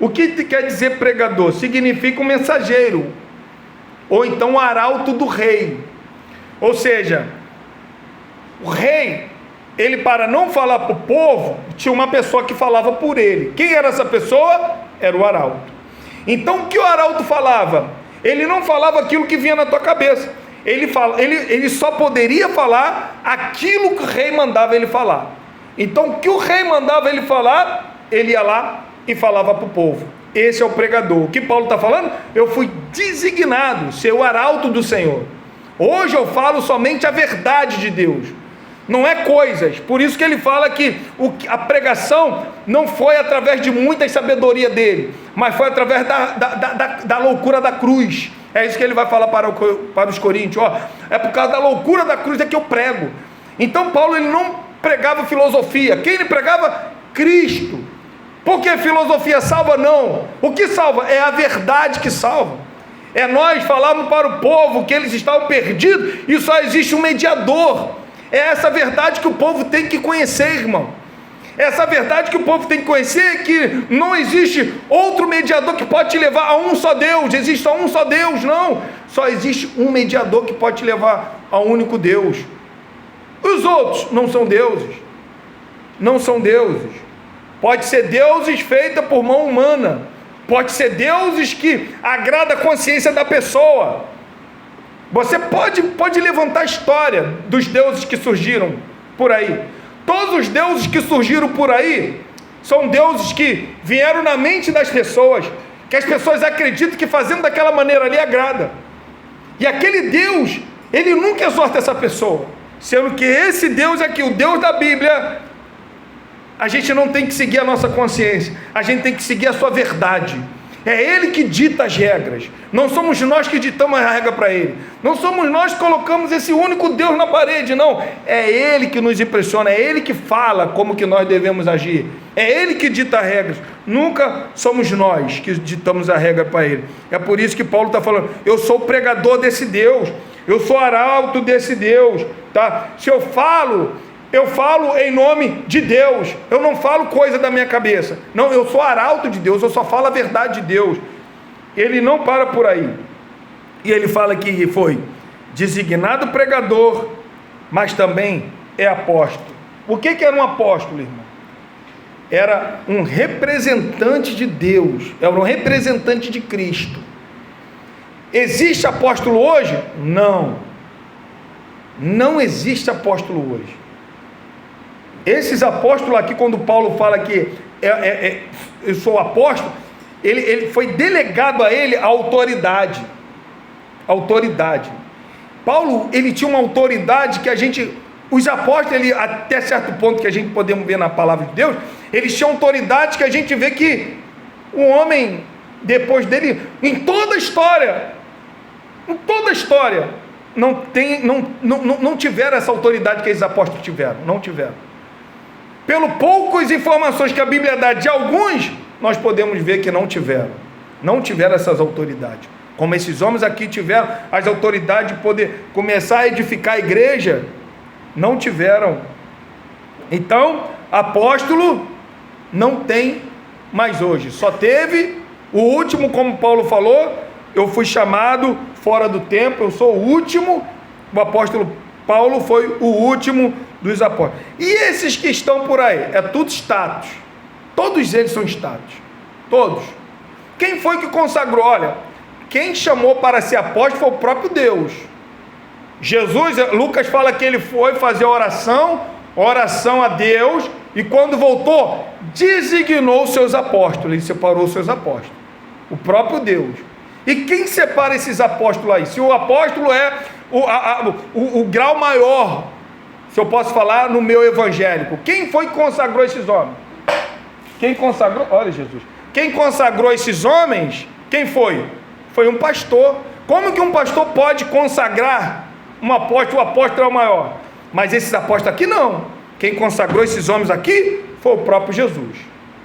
O que quer dizer pregador? Significa um mensageiro, ou então o arauto do rei. Ou seja, o rei, ele, para não falar para o povo, tinha uma pessoa que falava por ele. Quem era essa pessoa? Era o arauto. Então o que o arauto falava? Ele não falava aquilo que vinha na tua cabeça. Ele só poderia falar aquilo que o rei mandava ele falar. Então o que o rei mandava ele falar, ele ia lá e falava para o povo. Esse é o pregador. O que Paulo está falando? Eu fui designado ser o arauto do Senhor. Hoje eu falo somente a verdade de Deus, não é coisas. Por isso que ele fala que a pregação não foi através de muita sabedoria dele, mas foi através da loucura da cruz. É isso que ele vai falar para os coríntios. É por causa da loucura da cruz é que eu prego. Então Paulo, ele não pregava filosofia. Quem ele pregava? Cristo. Porque filosofia salva? Não. O que salva? É a verdade que salva. É nós falarmos para o povo que eles estavam perdidos e só existe um mediador. É essa verdade que o povo tem que conhecer, irmão. Essa verdade que o povo tem que conhecer, que não existe outro mediador que pode te levar a um só Deus. Existe só um só Deus, não. Só existe um mediador que pode te levar ao único Deus. Os outros não são deuses. Não são deuses. Pode ser deuses feitos por mão humana. Pode ser deuses que agrada a consciência da pessoa. Você pode levantar a história dos deuses que surgiram por aí. Todos os deuses que surgiram por aí são deuses que vieram na mente das pessoas, que as pessoas acreditam que fazendo daquela maneira ali agrada. E aquele Deus, ele nunca exorta essa pessoa, sendo que esse Deus aqui, o Deus da Bíblia, a gente não tem que seguir a nossa consciência, a gente tem que seguir a sua verdade. É Ele que dita as regras. Não somos nós que ditamos a regra para Ele. Não somos nós que colocamos esse único Deus na parede, não. É Ele que nos impressiona, é Ele que fala como que nós devemos agir. É Ele que dita as regras. Nunca somos nós que ditamos a regra para Ele. É por isso que Paulo está falando, eu sou o pregador desse Deus, eu sou arauto desse Deus, tá? Se eu falo em nome de Deus, eu não falo coisa da minha cabeça, não, eu sou arauto de Deus, eu só falo a verdade de Deus. Ele não para por aí, e ele fala que foi designado pregador, mas também é apóstolo. O que era um apóstolo, irmão? Era um representante de Deus, era um representante de Cristo. Existe apóstolo hoje? Não existe apóstolo hoje. Esses apóstolos aqui, quando Paulo fala que eu sou apóstolo, ele foi delegado a ele a autoridade. Paulo, ele tinha uma autoridade que os apóstolos, até certo ponto que a gente podemos ver na palavra de Deus, eles tinham autoridade que a gente vê que o homem, depois dele, em toda a história, não tiveram essa autoridade que esses apóstolos tiveram, não tiveram. Pelo poucas informações que a Bíblia dá de alguns, nós podemos ver que não tiveram essas autoridades, como esses homens aqui tiveram as autoridades de poder começar a edificar a igreja, não tiveram. Então, apóstolo não tem mais hoje, só teve o último, como Paulo falou, eu fui chamado fora do tempo, eu sou o último. O apóstolo Paulo foi o último dos apóstolos. E esses que estão por aí, é tudo status. Todos eles são status. Todos. Quem foi que consagrou? Olha, quem chamou para ser apóstolo foi o próprio Deus. Jesus, Lucas fala que ele foi fazer oração a Deus, e quando voltou, designou os seus apóstolos, ele separou os seus apóstolos. O próprio Deus. E quem separa esses apóstolos aí? Se o apóstolo é o grau maior, se eu posso falar no meu evangélico, quem foi que consagrou esses homens? Quem consagrou? Olha Jesus. Quem consagrou esses homens? Quem foi? Foi um pastor. Como que um pastor pode consagrar um apóstolo? O apóstolo é o maior. Mas esses apóstolos aqui não. Quem consagrou esses homens aqui foi o próprio Jesus.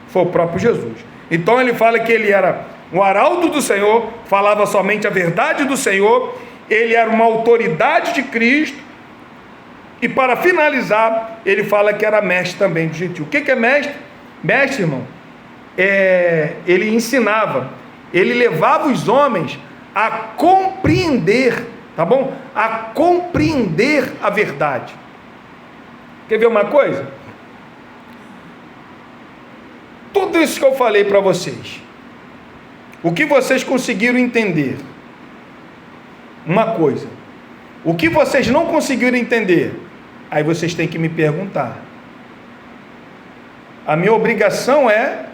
Foi o próprio Jesus. Então ele fala que ele era um arauto do Senhor, falava somente a verdade do Senhor, ele era uma autoridade de Cristo, e para finalizar, ele fala que era mestre também de gentil. O que é mestre? Mestre, irmão, ele ensinava, ele levava os homens a compreender, tá bom? A compreender a verdade. Quer ver uma coisa? Tudo isso que eu falei para vocês, O que vocês conseguiram entender? Uma coisa. O que vocês não conseguiram entender? Aí vocês têm que me perguntar. A minha obrigação é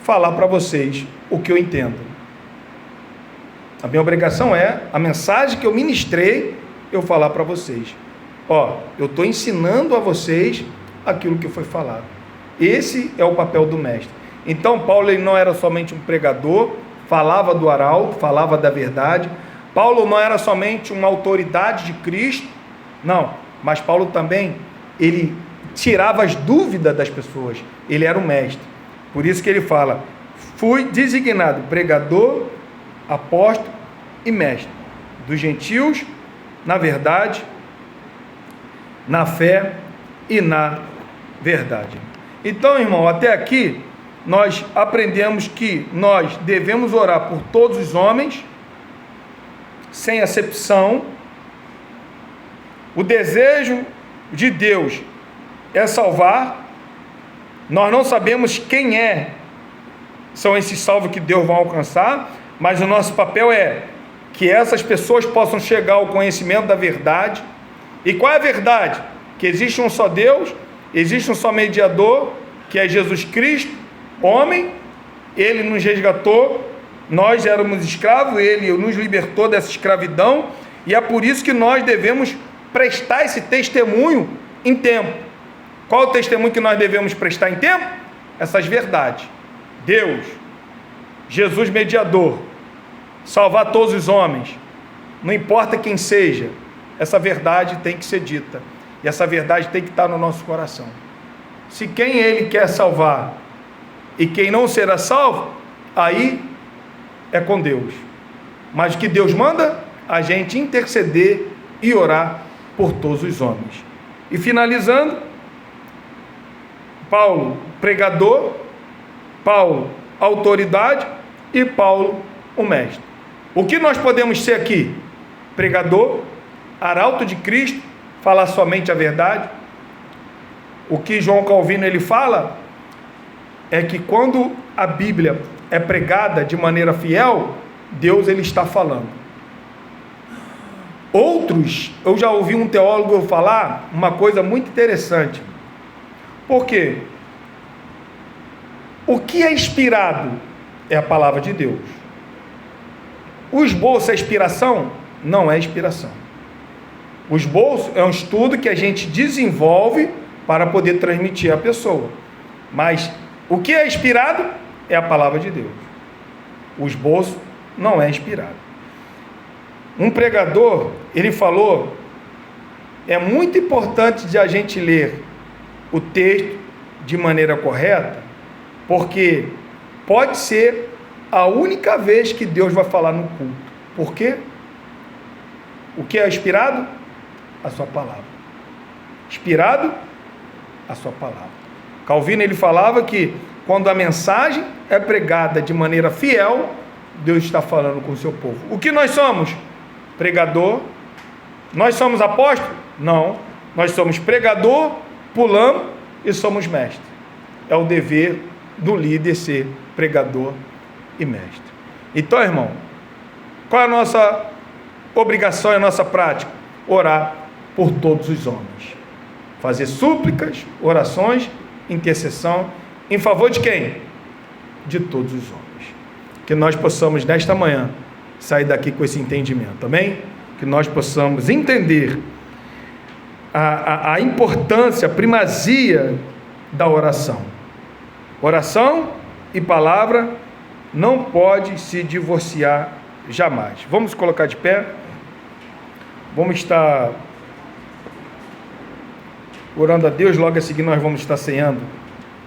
falar para vocês o que eu entendo. A minha obrigação é, a mensagem que eu ministrei, eu falar para vocês. Eu estou ensinando a vocês aquilo que foi falado. Esse é o papel do mestre. Então Paulo, ele não era somente um pregador, falava do arauto, falava da verdade. Paulo não era somente uma autoridade de Cristo, não, mas Paulo também, ele tirava as dúvidas das pessoas, ele era um mestre. Por isso que ele fala, fui designado pregador, apóstolo e mestre, dos gentios, na verdade, na fé e na verdade. Então, irmão, até aqui, nós aprendemos que nós devemos orar por todos os homens, sem acepção. O desejo de Deus é salvar. Nós não sabemos quem são esses salvos que Deus vai alcançar, mas o nosso papel é que essas pessoas possam chegar ao conhecimento da verdade. E qual é a verdade? Que existe um só Deus, existe um só mediador, que é Jesus Cristo, homem. Ele nos resgatou, nós éramos escravos, ele nos libertou dessa escravidão, e é por isso que nós devemos prestar esse testemunho em tempo. Qual é o testemunho que nós devemos prestar em tempo? Essas verdades. Deus, Jesus mediador, salvar todos os homens, não importa quem seja, essa verdade tem que ser dita, e essa verdade tem que estar no nosso coração. Se quem ele quer salvar e quem não será salvo, aí é com Deus. Mas o que Deus manda? A gente interceder e orar por todos os homens. E finalizando, Paulo, pregador, Paulo, autoridade, e Paulo, o mestre. O que nós podemos ser aqui? Pregador, arauto de Cristo, falar somente a verdade. O que João Calvino ele fala é que quando a Bíblia é pregada de maneira fiel, Deus ele está falando. Outros, eu já ouvi um teólogo falar uma coisa muito interessante. Por quê? O que é inspirado é a palavra de Deus. O esboço é inspiração? Não é inspiração. O esboço é um estudo que a gente desenvolve para poder transmitir à pessoa. Mas o que é inspirado é a palavra de Deus. O esboço não é inspirado. Um pregador, ele falou, é muito importante de a gente ler o texto de maneira correta, porque pode ser a única vez que Deus vai falar no culto. Por quê? O que é inspirado? A sua palavra. Inspirado? A sua palavra. Calvino ele falava que quando a mensagem é pregada de maneira fiel, Deus está falando com o seu povo. O que nós somos? Pregador. Nós somos apóstolo? Não. Nós somos pregador, pulamos e somos mestre. É o dever do líder ser pregador e mestre. Então, irmão, qual é a nossa obrigação e a nossa prática? Orar por todos os homens. Fazer súplicas, orações, intercessão, em favor de quem? De todos os homens. Que nós possamos, nesta manhã, sair daqui com esse entendimento, amém? Que nós possamos entender a importância, a primazia da oração. Oração e palavra não pode se divorciar jamais. Vamos colocar de pé. Vamos estar orando a Deus, logo a seguir nós vamos estar ceando.